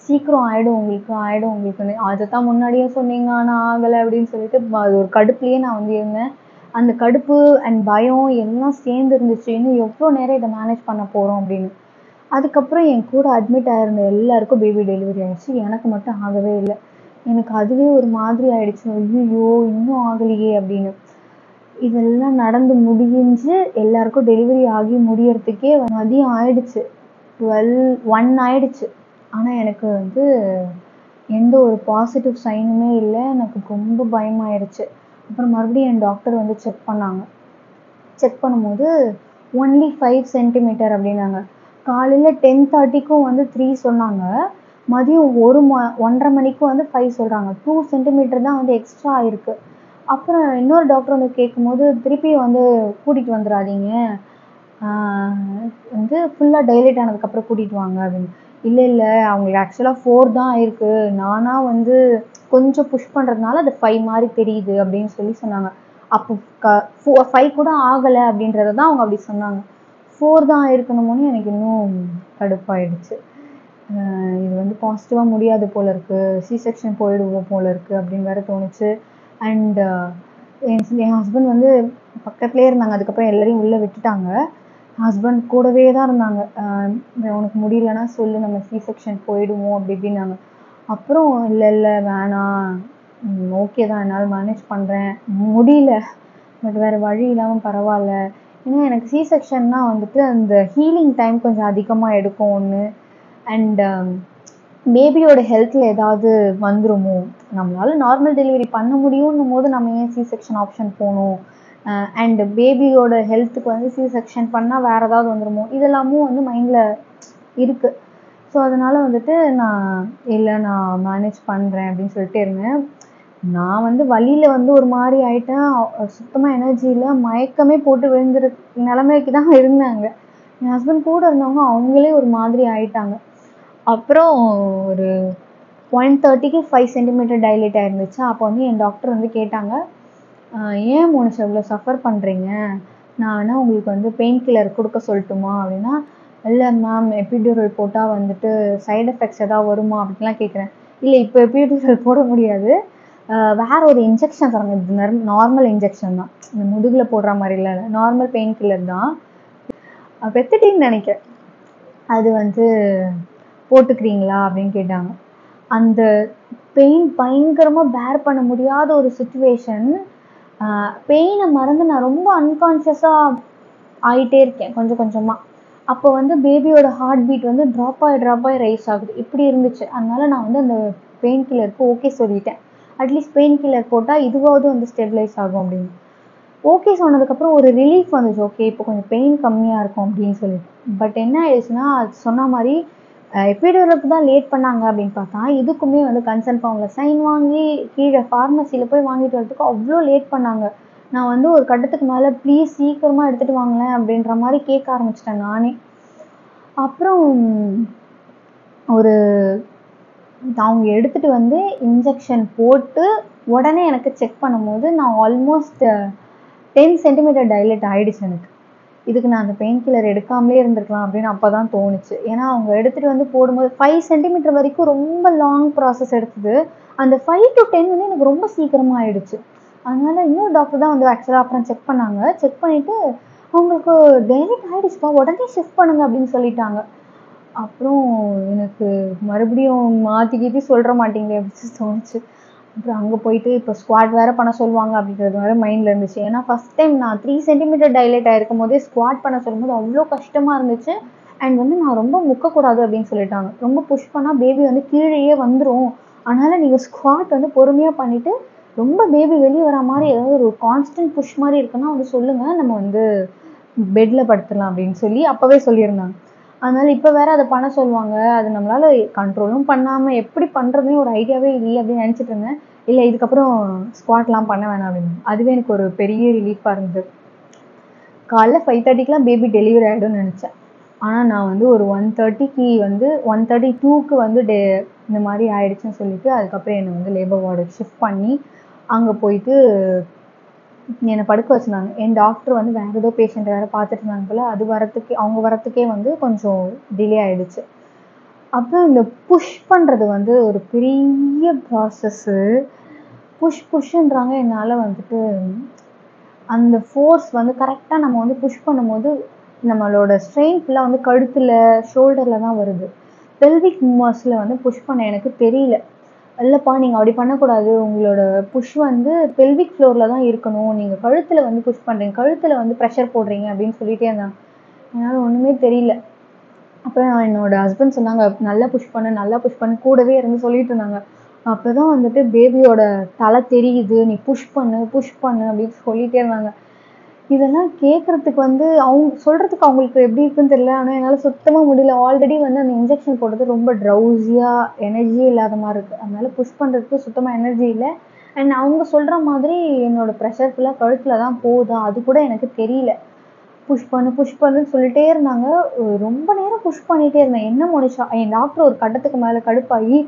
சீக்கிரம் ஆகிடும் உங்களுக்குன்னு. அதை தான் முன்னாடியே சொன்னீங்க ஆனால் ஆகலை அப்படின்னு சொல்லிட்டு அது ஒரு கடுப்புலேயே நான் வந்து இருந்தேன். அந்த கடுப்பு அண்ட் பயம் எல்லாம் சேர்ந்து இருந்துச்சு. இன்னும் எவ்வளோ நேரம் இதை மேனேஜ் பண்ண போகிறோம் அப்படின்னு. அதுக்கப்புறம் என் கூட அட்மிட் ஆகிருந்த எல்லாருக்கும் பேபி டெலிவரி ஆகிடுச்சு. எனக்கு மட்டும் ஆகவே இல்லை. எனக்கு அதுவே ஒரு மாதிரி ஆகிடுச்சு. ஐயோ இன்னும் ஆகலையே அப்படின்னு. இதெல்லாம் நடந்து முடிஞ்சு எல்லாருக்கும் டெலிவரி ஆகி முடியறதுக்கே மதியம் ஆயிடுச்சு. 1 ஆயிடுச்சு. ஆனால் எனக்கு வந்து எந்த ஒரு பாசிட்டிவ் சைனுமே இல்லை. எனக்கு ரொம்ப பயமாயிடுச்சு. அப்புறம் மறுபடியும் என் டாக்டர் வந்து செக் பண்ணாங்க. செக் பண்ணும்போது ஒன்லி 5 சென்டிமீட்டர் அப்படின்னாங்க. காலையில் 10:30க்கும் வந்து 3 சொன்னாங்க. மதியம் 1:30 மணிக்கும் வந்து 5 சொல்கிறாங்க. 2 சென்டிமீட்டர் தான் வந்து எக்ஸ்ட்ரா ஆயிருக்கு. அப்புறம் இன்னொரு டாக்டர் வந்து கேட்கும்போது திருப்பி வந்து கூட்டிகிட்டு வந்துடாதீங்க, வந்து ஃபுல்லாக டைலேட் ஆனதுக்கப்புறம் கூட்டிகிட்டு வாங்க அப்படின்னு. இல்லை அவங்களுக்கு ஆக்சுவலாக 4 தான் ஆயிருக்கு, நானாக வந்து கொஞ்சம் புஷ் பண்ணுறதுனால அது 5 மாதிரி தெரியுது அப்படின்னு சொன்னாங்க. அப்போ 5 கூட ஆகலை அப்படின்றத தான் அவங்க அப்படி சொன்னாங்க. 4 தான் ஆயிருக்கணுமோன்னு எனக்கு இன்னும் கடுப்பாயிடுச்சு. இது வந்து பாசிட்டிவாக முடியாது போல இருக்குது, சி செக்ஷன் போயிடுவோம் போல இருக்குது அப்படின்னு வேறு தோணுச்சு. அண்ட் என் ஹஸ்பண்ட் வந்து பக்கத்துலேயே இருந்தாங்க. அதுக்கப்புறம் எல்லாரையும் உள்ளே விட்டுட்டாங்க. ஹஸ்பண்ட் கூடவே தான் இருந்தாங்க. உனக்கு முடியலன்னா சொல்லு, நம்ம சி செக்ஷன் போயிடுவோம் அப்படி இப்படின்னாங்க. அப்புறம் இல்லை வேணாம், ஓகே தான், என்னால் மேனேஜ் பண்ணுறேன், முடியல பட் வேறு வழி இல்லாமல் பரவாயில்ல. ஏன்னா எனக்கு சி செக்ஷன்னா வந்துட்டு அந்த ஹீலிங் டைம் கொஞ்சம் அதிகமாக எடுக்கும் ஒன்று. அண்ட் பேபியோட ஹெல்த்தில் ஏதாவது வந்துருமோ, நம்மளால் நார்மல் டெலிவரி பண்ண முடியும்னும் போது நம்ம ஏன் சி செக்ஷன் ஆப்ஷன் போகணும். அண்ட் பேபியோட ஹெல்த்துக்கு வந்து சி செக்ஷன் பண்ணால் வேறு ஏதாவது வந்துருமோ, இதெல்லாமும் வந்து மைண்டில் இருக்குது. ஸோ அதனால் வந்துட்டு நான் மேனேஜ் பண்ணுறேன் அப்படின்னு சொல்லிட்டு இருந்தேன். நான் வந்து வழியில் வந்து ஒரு மாதிரி ஆகிட்டேன். சுத்தமாக எனர்ஜியில் மயக்கமே போட்டு விழுந்துரு நிலைமைக்கு தான் இருந்தாங்க. என் ஹஸ்பண்ட் கூட இருந்தவங்க அவங்களே ஒரு மாதிரி ஆகிட்டாங்க. அப்புறம் ஒரு 1:30க்கு 5 சென்டிமீட்டர் டைலேட் ஆகிருந்துச்சு. அப்போ வந்து என் டாக்டர் வந்து கேட்டாங்க, ஏன் மோனிஷா இவ்வளோ சஃபர் பண்ணுறீங்க, நான் வேணால் உங்களுக்கு வந்து பெயின் கில்லர் கொடுக்க சொல்லட்டுமா அப்படின்னா, இல்லை மேம் எபிடியூரல் போட்டால் வந்துட்டு சைடு எஃபெக்ட்ஸ் ஏதாவது வருமா அப்படின்லாம் கேட்குறேன். இல்லை இப்போ எபிடியூரல் போட முடியாது, வேற ஒரு இன்ஜெக்ஷன் தராங்க. இது நார்மல் இன்ஜெக்ஷன் தான், இந்த முதுகில் போடுற மாதிரி இல்லை, நார்மல் பெயின் கில்லர் தான். பெத்துட்டின்னு நினைக்கிறேன். அது வந்து போட்டுக்கிறீங்களா அப்படின்னு கேட்டாங்க. அந்த பெயின் பயங்கரமாக பேர் பண்ண முடியாத ஒரு சுச்சுவேஷன். பெயினை மறந்து நான் ரொம்ப அன்கான்ஷியஸாக ஆகிட்டே இருக்கேன் கொஞ்சம் கொஞ்சமாக. அப்போ வந்து பேபியோட ஹார்ட் பீட் வந்து ட்ராப் ஆகி ரைஸ் ஆகுது, இப்படி இருந்துச்சு. அதனால நான் வந்து அந்த பெயின் கில்லருக்கு ஓகே சொல்லிட்டேன். அட்லீஸ்ட் பெயின் கில்லர் போட்டால் இதுவாவது வந்து ஸ்டெபிலைஸ் ஆகும் அப்படின்னு. ஓகே சொன்னதுக்கப்புறம் ஒரு ரிலீஃப் வந்துச்சு. ஓகே இப்போ கொஞ்சம் பெயின் கம்மியாக இருக்கும் அப்படின்னு சொல்லிட்டு. பட் என்ன ஆயிடுச்சுன்னா, அது சொன்ன மாதிரி எபிடியூரலுக்கு தான் லேட் பண்ணாங்க அப்படின்னு பார்த்தா, இதுக்குமே வந்து கன்சர்ன் ஃபார்மில் சைன் வாங்கி கீழே ஃபார்மசியில் போய் வாங்கிட்டு வரதுக்கு அவ்வளோ லேட் பண்ணாங்க. நான் வந்து ஒரு கட்டத்துக்கு மேலே ப்ளீஸ் சீக்கிரமாக எடுத்துகிட்டு வாங்களேன் அப்படின்ற மாதிரி கேட்க ஆரம்பிச்சிட்டேன் நானே. அப்புறம் ஒரு அவங்க எடுத்துகிட்டு வந்து இன்ஜெக்ஷன் போட்டு உடனே எனக்கு செக் பண்ணும்போது நான் ஆல்மோஸ்ட் 10 சென்டிமீட்டர் டைலேட் ஆகிடுச்சு எனக்கு. இதுக்கு நான் அந்த பெயின் கில்லர் எடுக்காமலே இருந்திருக்கலாம் அப்படின்னு அப்போ தான் தோணுச்சு. ஏன்னா அவங்க எடுத்துகிட்டு வந்து போடும்போது 5 சென்டிமீட்டர் வரைக்கும் ரொம்ப லாங் ப்ராசஸ் எடுத்தது. அந்த 5 to 10 வந்து எனக்கு ரொம்ப சீக்கிரமாக ஆயிடுச்சு. அதனால இன்னொரு டாக்டர் தான் வந்து ஆக்சுவலாக அப்புறம் செக் பண்ணாங்க. செக் பண்ணிவிட்டு அவங்களுக்கு டைலேட் ஆகிடுச்சுப்பா, உடனே ஷிஃப்ட் பண்ணுங்க அப்படின்னு சொல்லிட்டாங்க. அப்புறம் எனக்கு மறுபடியும் மாற்றி சொல்கிற மாட்டீங்களே அப்படின்னு தோணுச்சு. அப்புறம் அங்கே போயிட்டு இப்போ ஸ்குவாட் வேறு பண்ண சொல்லுவாங்க அப்படின்றது வேறு மைண்டில் இருந்துச்சு. ஏன்னா ஃபஸ்ட் டைம் நான் 3 சென்டிமீட்டர் டைலேட் ஆகிருக்கும் போதே ஸ்குவாட் பண்ண சொல்லும்போது அவ்வளோ கஷ்டமாக இருந்துச்சு. அண்ட் வந்து நான் ரொம்ப முக்கக்கூடாது அப்படின்னு சொல்லிட்டாங்க. ரொம்ப புஷ் பண்ணால் பேபி வந்து கீழேயே வந்துடும், அதனால் நீங்கள் ஸ்குவாட் வந்து பொறுமையாக பண்ணிவிட்டு ரொம்ப பேபி வெளியே வர மாதிரி ஏதாவது ஒரு கான்ஸ்டன்ட் புஷ் மாதிரி இருக்குன்னா வந்து சொல்லுங்கள், நம்ம வந்து பெட்டில் படுத்துடலாம் அப்படின்னு சொல்லி அப்போவே சொல்லியிருந்தாங்க. அதனால் இப்போ வேறு அதை பண்ண சொல்லுவாங்க. அது நம்மளால் கண்ட்ரோலும் பண்ணாமல் எப்படி பண்ணுறதுனே ஒரு ஐடியாவே இல்லை அப்படின்னு நினச்சிட்டு இருந்தேன். இல்லை இதுக்கப்புறம் ஸ்குவாட்லாம் பண்ண வேணாம் அப்படின்னு. அதுவே எனக்கு ஒரு பெரிய ரிலீஃபாக இருந்தது. காலைல 5:30க்குலாம் பேபி டெலிவரி ஆகிடும்னு நினச்சேன். ஆனால் நான் வந்து ஒரு 1:30க்கு வந்து 1:32க்கு வந்து இந்த மாதிரி ஆயிடுச்சுன்னு சொல்லிட்டு அதுக்கப்புறம் என்னை வந்து லேபர் வார்டுக்கு ஷிஃப்ட் பண்ணி அங்கே போயிட்டு என்னை படுக்க வச்சுருந்தாங்க. என் டாக்டர் வந்து வேறு ஏதோ பேஷண்ட் வேறு பார்த்துட்டு இருந்தாங்க போல். அது அவங்க வரத்துக்கே வந்து கொஞ்சம் டிலே ஆகிடுச்சு. அப்புறம் இந்த புஷ் பண்ணுறது வந்து ஒரு பெரிய ப்ராசஸ்ஸு. புஷ்ஷுன்றாங்க. என்னால் வந்துட்டு அந்த ஃபோர்ஸ் வந்து கரெக்டாக நம்ம வந்து புஷ் பண்ணும்போது நம்மளோட ஸ்ட்ரெயின் ஃபுல்லாக வந்து கழுத்தில் ஷோல்டரில் தான் வருது. பெல்விக் மசில் வந்து புஷ் பண்ண எனக்கு தெரியல. இல்லைப்பா நீங்கள் அப்படி பண்ணக்கூடாது, உங்களோட புஷ் வந்து பெல்விக் ஃப்ளோரில் தான் இருக்கணும், நீங்கள் கழுத்தில் வந்து புஷ் பண்ணுறீங்க, கழுத்தில் வந்து ப்ரெஷர் போடுறீங்க அப்படின்னு சொல்லிகிட்டே இருந்தாங்க. என்னால் ஒன்றுமே தெரியல. அப்புறம் என்னோடய ஹஸ்பண்ட் சொன்னாங்க, நல்லா புஷ் பண்ணு கூடவே இருந்து சொல்லிட்டு இருந்தாங்க. அப்போ தான் வந்துட்டு பேபியோட தலை தெரியுது, நீ புஷ் பண்ணு அப்படின்னு சொல்லிகிட்டே இருந்தாங்க. இதெல்லாம் கேட்குறதுக்கு வந்து அவங்க சொல்கிறதுக்கு அவங்களுக்கு எப்படி இருக்குன்னு தெரியல. ஆனால் என்னால் சுத்தமாக முடியல. ஆல்ரெடி வந்து அந்த இன்ஜெக்ஷன் போட்டது ரொம்ப ட்ரௌஸியாக எனர்ஜியே இல்லாத மாதிரி இருக்குது. அதனால் புஷ் பண்ணுறதுக்கு சுத்தமாக எனர்ஜி இல்லை. அண்ட் அவங்க சொல்கிற மாதிரி என்னோடய ப்ரெஷர் ஃபுல்லாக கழுத்தில் தான் போகுதா அது கூட எனக்கு தெரியல. புஷ் பண்ணுன்னு சொல்லிகிட்டே இருந்தாங்க. ரொம்ப நேரம் புஷ் பண்ணிகிட்டே இருந்தேன். என்ன மனுஷா, என் டாக்டர் ஒரு கட்டத்துக்கு மேலே கடுப்பாகி,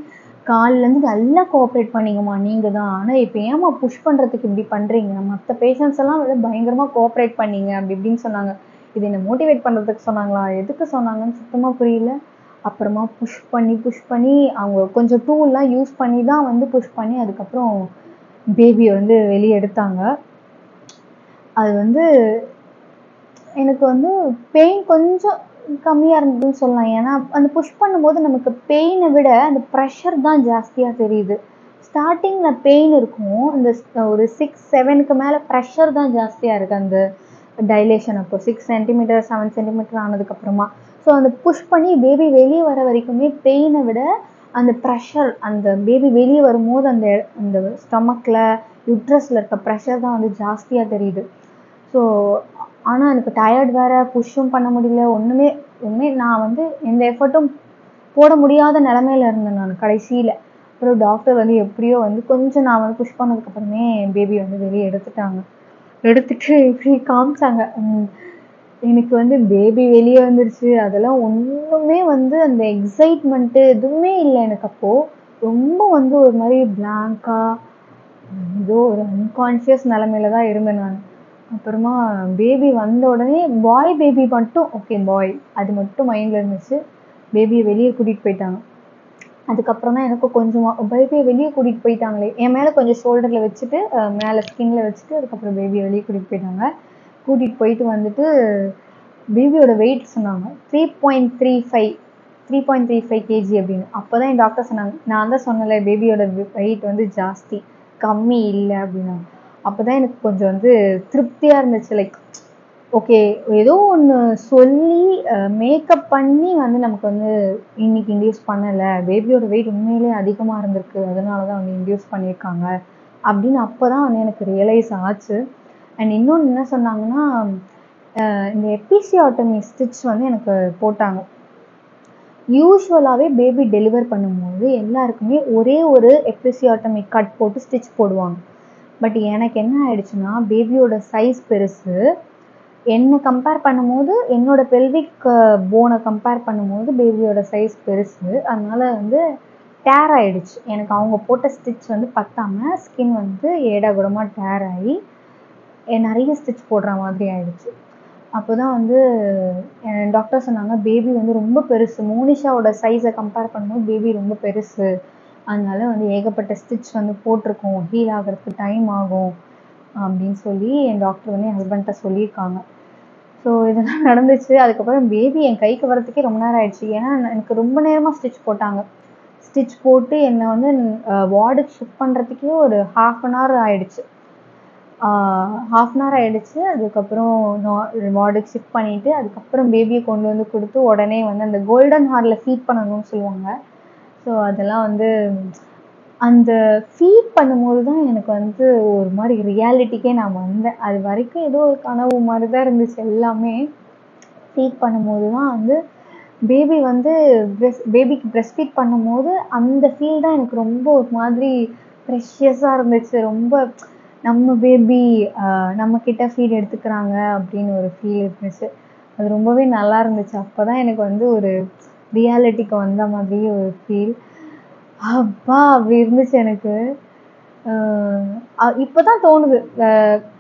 காலிலேருந்து நல்லா கோஆப்ரேட் பண்ணிங்கம்மா நீங்கள் தான், ஆனால் இப்போ ஏம்மா புஷ் பண்ணுறதுக்கு இப்படி பண்ணுறீங்க, மற்ற பேஷண்ட்ஸ் எல்லாம் வந்து பயங்கரமாக கோஆப்ரேட் பண்ணீங்க அப்படி இப்படின்னு சொன்னாங்க. இது என்னை மோட்டிவேட் பண்ணுறதுக்கு சொன்னாங்களா, எதுக்கு சொன்னாங்கன்னு சுத்தமாக புரியல. அப்புறமா புஷ் பண்ணி அவங்க கொஞ்சம் டூல்லாம் யூஸ் பண்ணி தான் வந்து புஷ் பண்ணி அதுக்கப்புறம் பேபியை வந்து வெளியே எடுத்தாங்க. அது வந்து எனக்கு வந்து பெயின் கொஞ்சம் கம்மியாக இருந்ததுன்னு சொல்லலாம். ஏன்னா அந்த புஷ் பண்ணும்போது நமக்கு பெயினை விட அந்த ப்ரெஷர் தான் ஜாஸ்தியாக தெரியுது. ஸ்டார்டிங்கில் பெயின் இருக்கும், இந்த ஒரு 6-7க்கு மேலே ப்ரெஷர் தான் ஜாஸ்தியாக இருக்குது அந்த டைலேஷன். அப்போ 6 சென்டிமீட்டர் 7 சென்டிமீட்டர் ஆனதுக்கப்புறமா ஸோ அந்த புஷ் பண்ணி பேபி வெளியே வர வரைக்குமே பெயினை விட அந்த ப்ரெஷர், அந்த பேபி வெளியே வரும்போது அந்த ஸ்டொமக்கில் யுட்ரஸில் இருக்க ப்ரெஷர் தான் வந்து ஜாஸ்தியாக தெரியுது. ஸோ ஆனால் எனக்கு டயர்ட் வேறு, புஷ்ஷும் பண்ண முடியல, ஒன்றுமே நான் வந்து எந்த எஃபர்ட்டும் போட முடியாத நிலமையில இருந்தேன் நான் கடைசியில். அப்புறம் டாக்டர் வந்து எப்படியோ வந்து கொஞ்சம் நான் வந்து புஷ் பண்ணதுக்கப்புறமே பேபி வந்து வெளியே எடுத்துட்டு இப்படி காமிச்சாங்க. எனக்கு வந்து பேபி வெளியே வந்துருச்சு, அதெல்லாம் ஒன்றுமே வந்து அந்த எக்ஸைட்மெண்ட்டு எதுவுமே இல்லை எனக்கு. அப்போது ரொம்ப வந்து ஒரு மாதிரி பிளாங்காக ஏதோ ஒரு அன்கான்ஷியஸ் நிலமையில தான் இருந்தேன் நான். அப்புறமா பேபி வந்த உடனே பாய் பேபி மட்டும் ஓகே பாய் அது மட்டும் மைண்டில் இருந்துச்சு. பேபியை வெளியே கூட்டிகிட்டு போயிட்டாங்க. அதுக்கப்புறம் தான் எனக்கு கொஞ்சமாக பேபியை வெளியே கூட்டிகிட்டு போயிட்டாங்களே என் மேலே கொஞ்சம் ஷோல்டரில் வச்சுட்டு மேலே ஸ்கின்ல வச்சுட்டு அதுக்கப்புறம் பேபியை வெளியே கூட்டிகிட்டு போயிட்டாங்க. கூட்டிகிட்டு போயிட்டு வந்துட்டு பேபியோட வெயிட் சொன்னாங்க 3.35 கேஜி அப்படின்னு. அப்போ தான் என் டாக்டர் சொன்னாங்க, நான் தான் சொன்னல பேபியோட வெயிட் வந்து ஜாஸ்தி கம்மி இல்லை அப்படின்னாங்க. அப்போ தான் எனக்கு கொஞ்சம் வந்து திருப்தியாக இருந்துச்சு. லைக் ஓகே ஏதோ ஒன்று சொல்லி மேக்கப் பண்ணி வந்து நமக்கு வந்து இன்னைக்கு இன்டியூஸ் பண்ணலை, பேபியோட வெயிட் உண்மையிலே அதிகமாக இருந்திருக்கு அதனால தான் வந்து இன்டியூஸ் பண்ணியிருக்காங்க அப்படின்னு அப்போ தான் வந்து எனக்கு ரியலைஸ் ஆச்சு. அண்ட் இன்னொன்று என்ன சொன்னாங்கன்னா இந்த எபிசியாட்டமி ஸ்டிச் வந்து எனக்கு போட்டாங்க. யூஸ்வலாகவே பேபி டெலிவர் பண்ணும்போது எல்லாருக்குமே ஒரே ஒரு எபிசியாட்டமி கட் போட்டு ஸ்டிச் போடுவாங்க. பட் எனக்கு என்ன ஆயிடுச்சுன்னா பேபியோட சைஸ் பெருசு, என்னை கம்பேர் பண்ணும்போது என்னோட பெல்விக் போனை கம்பேர் பண்ணும்போது பேபியோட சைஸ் பெருசு. அதனால வந்து டேர் ஆகிடுச்சு. எனக்கு அவங்க போட்ட ஸ்டிச் வந்து பத்தாமல் ஸ்கின் வந்து ஏடாகுடமாக டேர் ஆகி நிறைய ஸ்டிச் போடுற மாதிரி ஆயிடுச்சு. அப்போ தான் வந்து டாக்டர் சொன்னாங்க பேபி வந்து ரொம்ப பெருசு, மோனிஷாவோட சைஸை கம்பேர் பண்ணும்போது பேபி ரொம்ப பெருசு, அதனால வந்து ஏகப்பட்ட ஸ்டிச் வந்து போட்டிருக்கோம், ஹீல் ஆகிறதுக்கு டைம் ஆகும் அப்படின்னு சொல்லி என் டாக்டர் வந்து என் ஹஸ்பண்ட்ட சொல்லியிருக்காங்க. ஸோ இதெல்லாம் நடந்துச்சு. அதுக்கப்புறம் பேபி என் கைக்கு வரத்துக்கே ரொம்ப நேரம் ஆயிடுச்சு. ஏன்னா எனக்கு ரொம்ப நேரமாக ஸ்டிச் போட்டாங்க. ஸ்டிச் போட்டு என்னை வந்து வார்டுக்கு ஷிஃப்ட் பண்ணுறதுக்கே ஒரு ½ அன் ஹவர் ஆயிடுச்சு. ½ அன் ஹவர் ஆகிடுச்சு. அதுக்கப்புறம் வார்டுக்கு ஷிஃப்ட் பண்ணிவிட்டு அதுக்கப்புறம் பேபியை கொண்டு வந்து கொடுத்து உடனே வந்து அந்த கோல்டன் ஹாரில் ஃபீட் பண்ணணும்னு சொல்லுவாங்க. ஸோ அதெல்லாம் வந்து அந்த ஃபீட் பண்ணும்போது தான் எனக்கு வந்து ஒரு மாதிரி ரியாலிட்டிக்கே நான் வந்தேன். அது வரைக்கும் ஏதோ ஒரு கனவு மாதிரி தான் இருந்துச்சு எல்லாமே. ஃபீட் பண்ணும்போது தான் வந்து பேபி வந்து பேபிக்கு ப்ரெஸ்ட் ஃபீட் பண்ணும்போது அந்த ஃபீல் தான் எனக்கு ரொம்ப ஒரு மாதிரி ப்ரெஷியஸாக இருந்துச்சு. ரொம்ப நம்ம பேபி நம்மக்கிட்ட ஃபீல் எடுத்துக்கிறாங்க அப்படின்னு ஒரு ஃபீல் இருந்துச்சு. அது ரொம்பவே நல்லா இருந்துச்சு. அப்போ தான் எனக்கு வந்து ஒரு ரியாலிட்டிக்கு வந்த மாதிரி ஒரு ஃபீல். அப்பா அப்படி இருந்துச்சு எனக்கு. இப்போ தான் தோணுது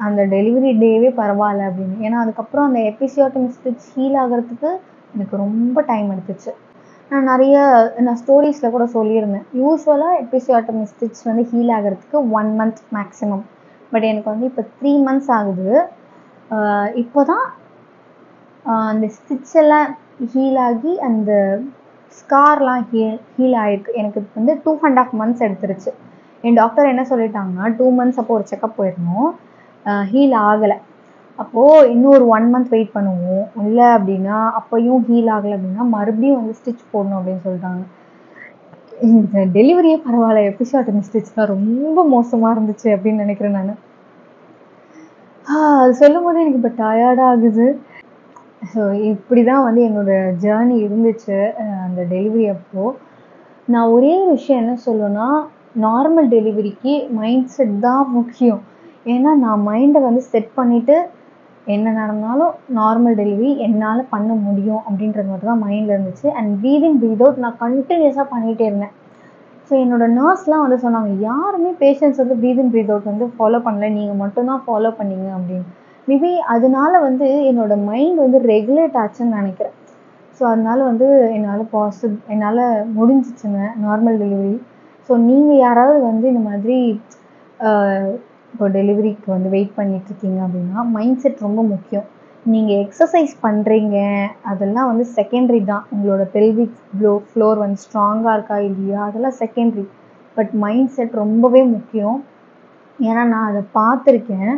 அந்த டெலிவரி டேவே பரவாயில்ல அப்படின்னு. ஏன்னா அதுக்கப்புறம் அந்த எபிசியாட்டமி ஸ்டிச் ஹீல் ஆகிறதுக்கு எனக்கு ரொம்ப டைம் எடுத்துச்சு. நான் ஸ்டோரிஸில் கூட சொல்லியிருந்தேன். யூஸ்வலாக எபிசியாட்டமி ஸ்டிச் வந்து ஹீல் ஆகிறதுக்கு 1 month மேக்ஸிமம். பட் எனக்கு வந்து இப்போ 3 months ஆகுது. இப்போ தான் அந்த ஸ்டிச் எல்லாம் ஹீல் ஆகி அந்த ஸ்கார்லாம் ஹீல் ஆகிருக்கு. எனக்கு வந்து 2.5 months எடுத்துருச்சு. என் டாக்டர் என்ன சொல்லிட்டாங்கன்னா 2 months அப்போ ஒரு செக்கப் போயிருந்தோம், ஹீல் ஆகலை, அப்போது இன்னும் ஒரு 1 month வெயிட் பண்ணுவோம், இல்லை அப்படின்னா அப்போயும் ஹீல் ஆகலை அப்படின்னா மறுபடியும் வந்து ஸ்டிச் போடணும் அப்படின்னு சொல்லிட்டாங்க. இந்த டெலிவரியே பரவாயில்ல, எபிசியாட்டமி ஸ்டிச் தான் ரொம்ப மோசமாக இருந்துச்சு அப்படின்னு நினைக்கிறேன் நான். அது சொல்லும் போது எனக்கு இப்போ டயர்டாக ஆகுது. ஸோ இப்படி தான் வந்து என்னோடய ஜேர்னி இருந்துச்சு அந்த டெலிவரி அப்போது. நான் ஒரே விஷயம் என்ன சொல்லுவேன்னா, நார்மல் டெலிவரிக்கு மைண்ட் செட் தான் முக்கியம். ஏன்னா நான் மைண்டை வந்து செட் பண்ணிவிட்டு என்ன நடந்தாலும் நார்மல் டெலிவரி என்னால் பண்ண முடியும் அப்படின்றது மட்டும் தான் மைண்டில் இருந்துச்சு. அண்ட் ப்ரீதிங் ப்ரீத் அவுட் நான் கண்டினியூஸாக பண்ணிகிட்டே இருந்தேன். ஸோ என்னோடய நர்ஸ்லாம் வந்து சொன்னாங்க, யாருமே பேஷண்ட்ஸ் வந்து ப்ரீதிங் ப்ரீத் அவுட் வந்து ஃபாலோ பண்ணல, நீங்கள் மட்டும்தான் ஃபாலோ பண்ணீங்க அப்படின்னு. மேபி அதனால வந்து என்னோடய மைண்ட் வந்து ரெகுலேட் ஆச்சுன்னு நினைக்கிறேன். ஸோ அதனால வந்து என்னால் முடிஞ்சிச்சுங்க நார்மல் டெலிவரி. ஸோ நீங்கள் யாராவது வந்து இந்த மாதிரி இப்போ டெலிவரிக்கு வந்து வெயிட் பண்ணிகிட்ருக்கீங்க அப்படின்னா மைண்ட் செட் ரொம்ப முக்கியம். நீங்கள் எக்ஸசைஸ் பண்ணுறீங்க அதெல்லாம் வந்து செகண்டரி தான். உங்களோட பெல்விக் ஃப்ளோர் வந்து ஸ்ட்ராங்காக இருக்கா இல்லையா அதெல்லாம் செகண்டரி. பட் மைண்ட் செட் ரொம்பவே முக்கியம். ஏன்னா நான் அதை பார்த்துருக்கேன்.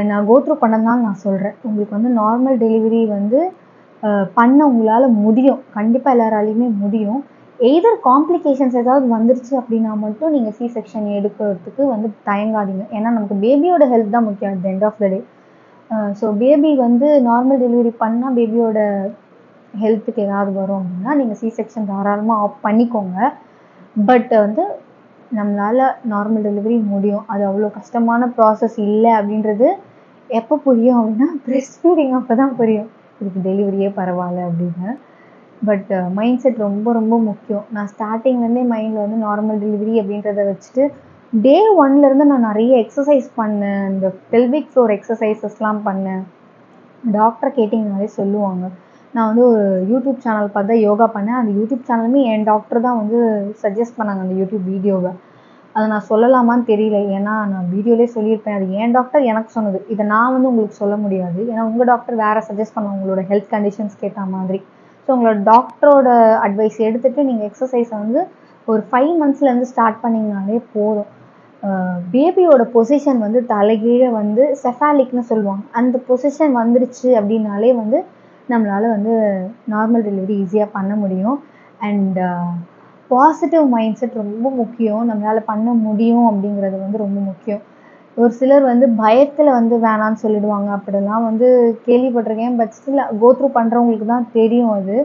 நான் கோத்ரூ பண்ணதுனால நான் சொல்கிறேன். உங்களுக்கு வந்து நார்மல் டெலிவரி வந்து பண்ண உங்களால் முடியும், கண்டிப்பாக எல்லாராலையுமே முடியும். எய்தர் காம்ப்ளிகேஷன்ஸ் ஏதாவது வந்துருச்சு அப்படின்னா மட்டும் நீங்கள் சி செக்ஷன் எடுக்கிறதுக்கு வந்து தயங்காதீங்க. ஏன்னா நமக்கு பேபியோட ஹெல்த் தான் முக்கியம் at the end of the day. So baby வந்து நார்மல் டெலிவரி பண்ணால் பேபியோட ஹெல்த்துக்கு ஏதாவது வரும் அப்படின்னா நீங்கள் சி செக்ஷன் தாராளமாக ஆஃப் பண்ணிக்கோங்க. பட் வந்து நம்மளால் நார்மல் டெலிவரி முடியும். அது அவ்வளோ கஷ்டமான ப்ராசஸ் இல்லை அப்படின்றது எப்போ புரியும் அப்படின்னா ப்ரெஸ்ட் ஃபீடிங் அப்போ தான் புரியும், இதுக்கு டெலிவரியே பரவாயில்ல அப்படின்னு. பட் மைண்ட் செட் ரொம்ப ரொம்ப முக்கியம். நான் ஸ்டார்டிங்லேருந்தே மைண்டில் வந்து நார்மல் டெலிவரி அப்படின்றத வச்சுட்டு டே ஒன்லேருந்து நான் நிறைய எக்ஸசைஸ் பண்ணேன், இந்த பெல்விக் ஃப்ளோர் எக்ஸசைசஸ்லாம் பண்ணேன். டாக்டர் கேட்டிங்கனாலே சொல்லுவாங்க. நான் வந்து ஒரு யூடியூப் சேனல் பார்த்து தான் யோகா பண்ணேன். அந்த யூடியூப் சேனலுமே என் டாக்டர் தான் வந்து சஜஸ்ட் பண்ணாங்க அந்த யூடியூப் வீடியோவை. அதை நான் சொல்லலாமான்னு தெரியல, ஏன்னா நான் வீடியோலேயே சொல்லியிருப்பேன். அது என் டாக்டர் எனக்கு சொன்னது, இதை நான் வந்து உங்களுக்கு சொல்ல முடியாது. ஏன்னா உங்கள் டாக்டர் வேறு சஜஸ்ட் பண்ணுவாங்க உங்களோட ஹெல்த் கண்டிஷன்ஸ் கேட்ட மாதிரி. ஸோ உங்களோட டாக்டரோட அட்வைஸ் எடுத்துகிட்டு நீங்கள் எக்ஸசைஸை வந்து ஒரு 5 மந்த்ஸ்லேருந்து ஸ்டார்ட் பண்ணிங்கனாலே போதும். பேபியோட பொசிஷன் வந்து தலைகீழே வந்து செஃபாலிக்னு சொல்லுவாங்க. அந்த பொசிஷன் வந்துருச்சு அப்படின்னாலே வந்து நம்மளால் வந்து நார்மல் டெலிவரி ஈஸியாக பண்ண முடியும். அண்ட் பாசிட்டிவ் மைண்ட் செட் ரொம்ப முக்கியம். நம்மளால் பண்ண முடியும் அப்படிங்கிறது வந்து ரொம்ப முக்கியம். ஒரு சிலர் வந்து பயத்தில் வந்து வேணான்னு சொல்லிடுவாங்க, அப்படிலாம் வந்து கேள்விப்பட்டிருக்கேன். பட் ஸ்டில் கோ த்ரூ பண்ணுறவங்களுக்கு தான் தெரியும் அது.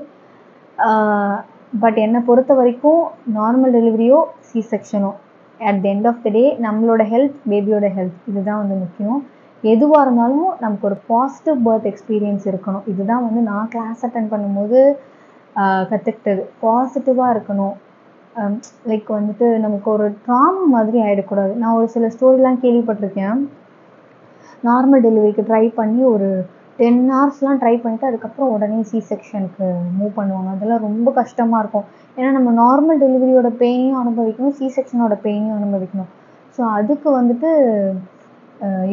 பட் என்னை பொறுத்த வரைக்கும் நார்மல் டெலிவரியோ சி செக்ஷனோ at the end of the day நம்மளோட ஹெல்த், பேபியோட ஹெல்த், இதுதான் வந்து முக்கியம். எதுவாக இருந்தாலும் நமக்கு ஒரு பாசிட்டிவ் பர்த் எக்ஸ்பீரியன்ஸ் இருக்கணும். இதுதான் வந்து நான் கிளாஸ் அட்டென்ட் பண்ணும்போது கற்றுக்கிட்டது. பாசிட்டிவாக இருக்கணும். லைக் வந்துட்டு நமக்கு ஒரு ட்ராமா மாதிரி ஆகிடக்கூடாது. நான் ஒரு சில ஸ்டோரிலாம் கேள்விப்பட்டிருக்கேன். நார்மல் டெலிவரிக்கு ட்ரை பண்ணி ஒரு 10 ஹவர்ஸ்லாம் ட்ரை பண்ணிவிட்டு அதுக்கப்புறம் உடனே சி செக்ஷனுக்கு மூவ் பண்ணுவாங்க. அதெல்லாம் ரொம்ப கஷ்டமாக இருக்கும். ஏன்னா நம்ம நார்மல் டெலிவரியோட பெயினையும் அனுபவிக்கணும், சி செக்ஷனோட பெயினையும் அனுபவிக்கணும். ஸோ அதுக்கு வந்துட்டு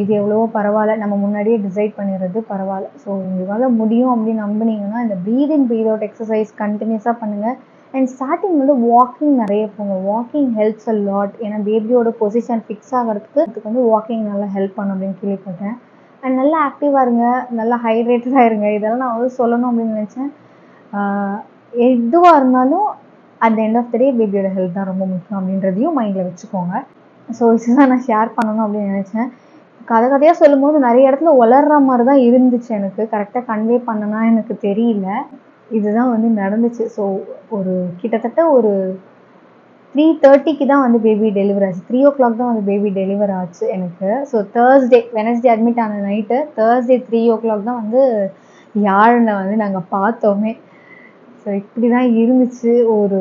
இது எவ்வளவோ பரவாயில்ல, நம்ம முன்னாடியே டிசைட் பண்ணிடுறது பரவாயில்ல. ஸோ உங்களால் முடியும் அப்படின்னு நம்பினீங்கன்னா இந்த breath in breathe out exercise கண்டினியூஸாக பண்ணுங்கள். அண்ட் ஸ்டார்டிங் வந்து வாக்கிங் நிறைய போங்க. Walking helps a lot. ஏன்னா பேபியோட பொசிஷன் ஃபிக்ஸ் ஆகிறதுக்கு அதுக்கு வந்து வாக்கிங் நல்லா ஹெல்ப் பண்ணும் அப்படின்னு கேள்விப்பட்டேன். அண்ட் நல்லா ஆக்டிவாக இருங்க, நல்லா ஹைட்ரேட்டடாக இருங்க. இதெல்லாம் நான் வந்து சொல்லணும் அப்படின்னு நினச்சேன். எதுவாக இருந்தாலும் at the end of the day பேபியோட ஹெல்த் தான் ரொம்ப முக்கியம் அப்படின்றதையும் மைண்டில் வச்சுக்கோங்க. ஸோ இதுதான் நான் ஷேர் பண்ணணும் அப்படின்னு நினச்சேன். கதையாக சொல்லும் போது நிறைய இடத்துல வளர்ற மாதிரி தான் இருந்துச்சு. எனக்கு கரெக்டாக கன்வே பண்ணனா எனக்கு தெரியல. இதுதான் வந்து நடந்துச்சு. ஸோ ஒரு கிட்டத்தட்ட ஒரு 3:30க்கு தான் வந்து பேபி டெலிவர் ஆச்சு. 3 o'clock தான் வந்து பேபி டெலிவர் ஆச்சு எனக்கு. ஸோ வெனஸ்டே அட்மிட் ஆன நைட்டு, Thursday 3 o'clock தான் வந்து யாழனை வந்து நாங்கள் பார்த்தோமே. ஸோ இப்படி தான் இருந்துச்சு. ஒரு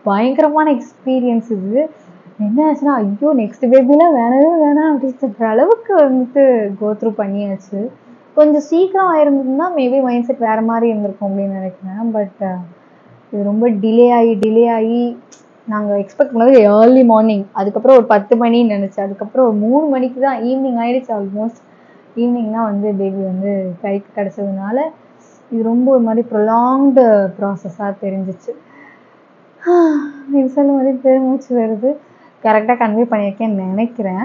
பயங்கரமான எக்ஸ்பீரியன்ஸ் இது. என்ன ஆச்சுன்னா, ஐயோ நெக்ஸ்ட் பேபிலாம் வேணவே வேணாம் அப்படின்னு சொல்கிற அளவுக்கு வந்துட்டு கோ த்ரூ பண்ணியாச்சு. கொஞ்சம் சீக்கிரம் ஆயிருந்ததுன்னா மேபி மைண்ட் செட் வேறு மாதிரி இருந்திருக்கும் அப்படின்னு நினைக்கிறேன். பட் இது ரொம்ப டிலே ஆகி நாங்கள் எக்ஸ்பெக்ட் பண்ணது ஏர்லி மார்னிங், அதுக்கப்புறம் ஒரு 10 மணின்னு நினச்சேன். அதுக்கப்புறம் ஒரு 3 மணிக்கு தான், ஈவினிங் ஆகிடுச்சு. ஆல்மோஸ்ட் ஈவினிங் தான் வந்து பேபி வந்து கைக்கு கிடச்சதுனால இது ரொம்ப ஒரு மாதிரி ப்ரொலாங்டு ப்ராசஸாக தெரிஞ்சிச்சு. இது சொல்லும் போது பெருமூச்சு வருது. கரெக்டாக கன்வே பண்ணியிருக்கேன்னு நினைக்கிறேன்.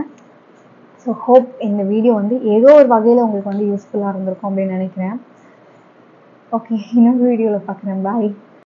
ஸோ ஹோப் இந்த வீடியோ வந்து ஏதோ ஒரு வகையில் உங்களுக்கு வந்து யூஸ்ஃபுல்லாக இருந்திருக்கும் அப்படின்னு நினைக்கிறேன். ஓகே, இன்னொரு வீடியோவில் பார்க்குறேன். பாய்.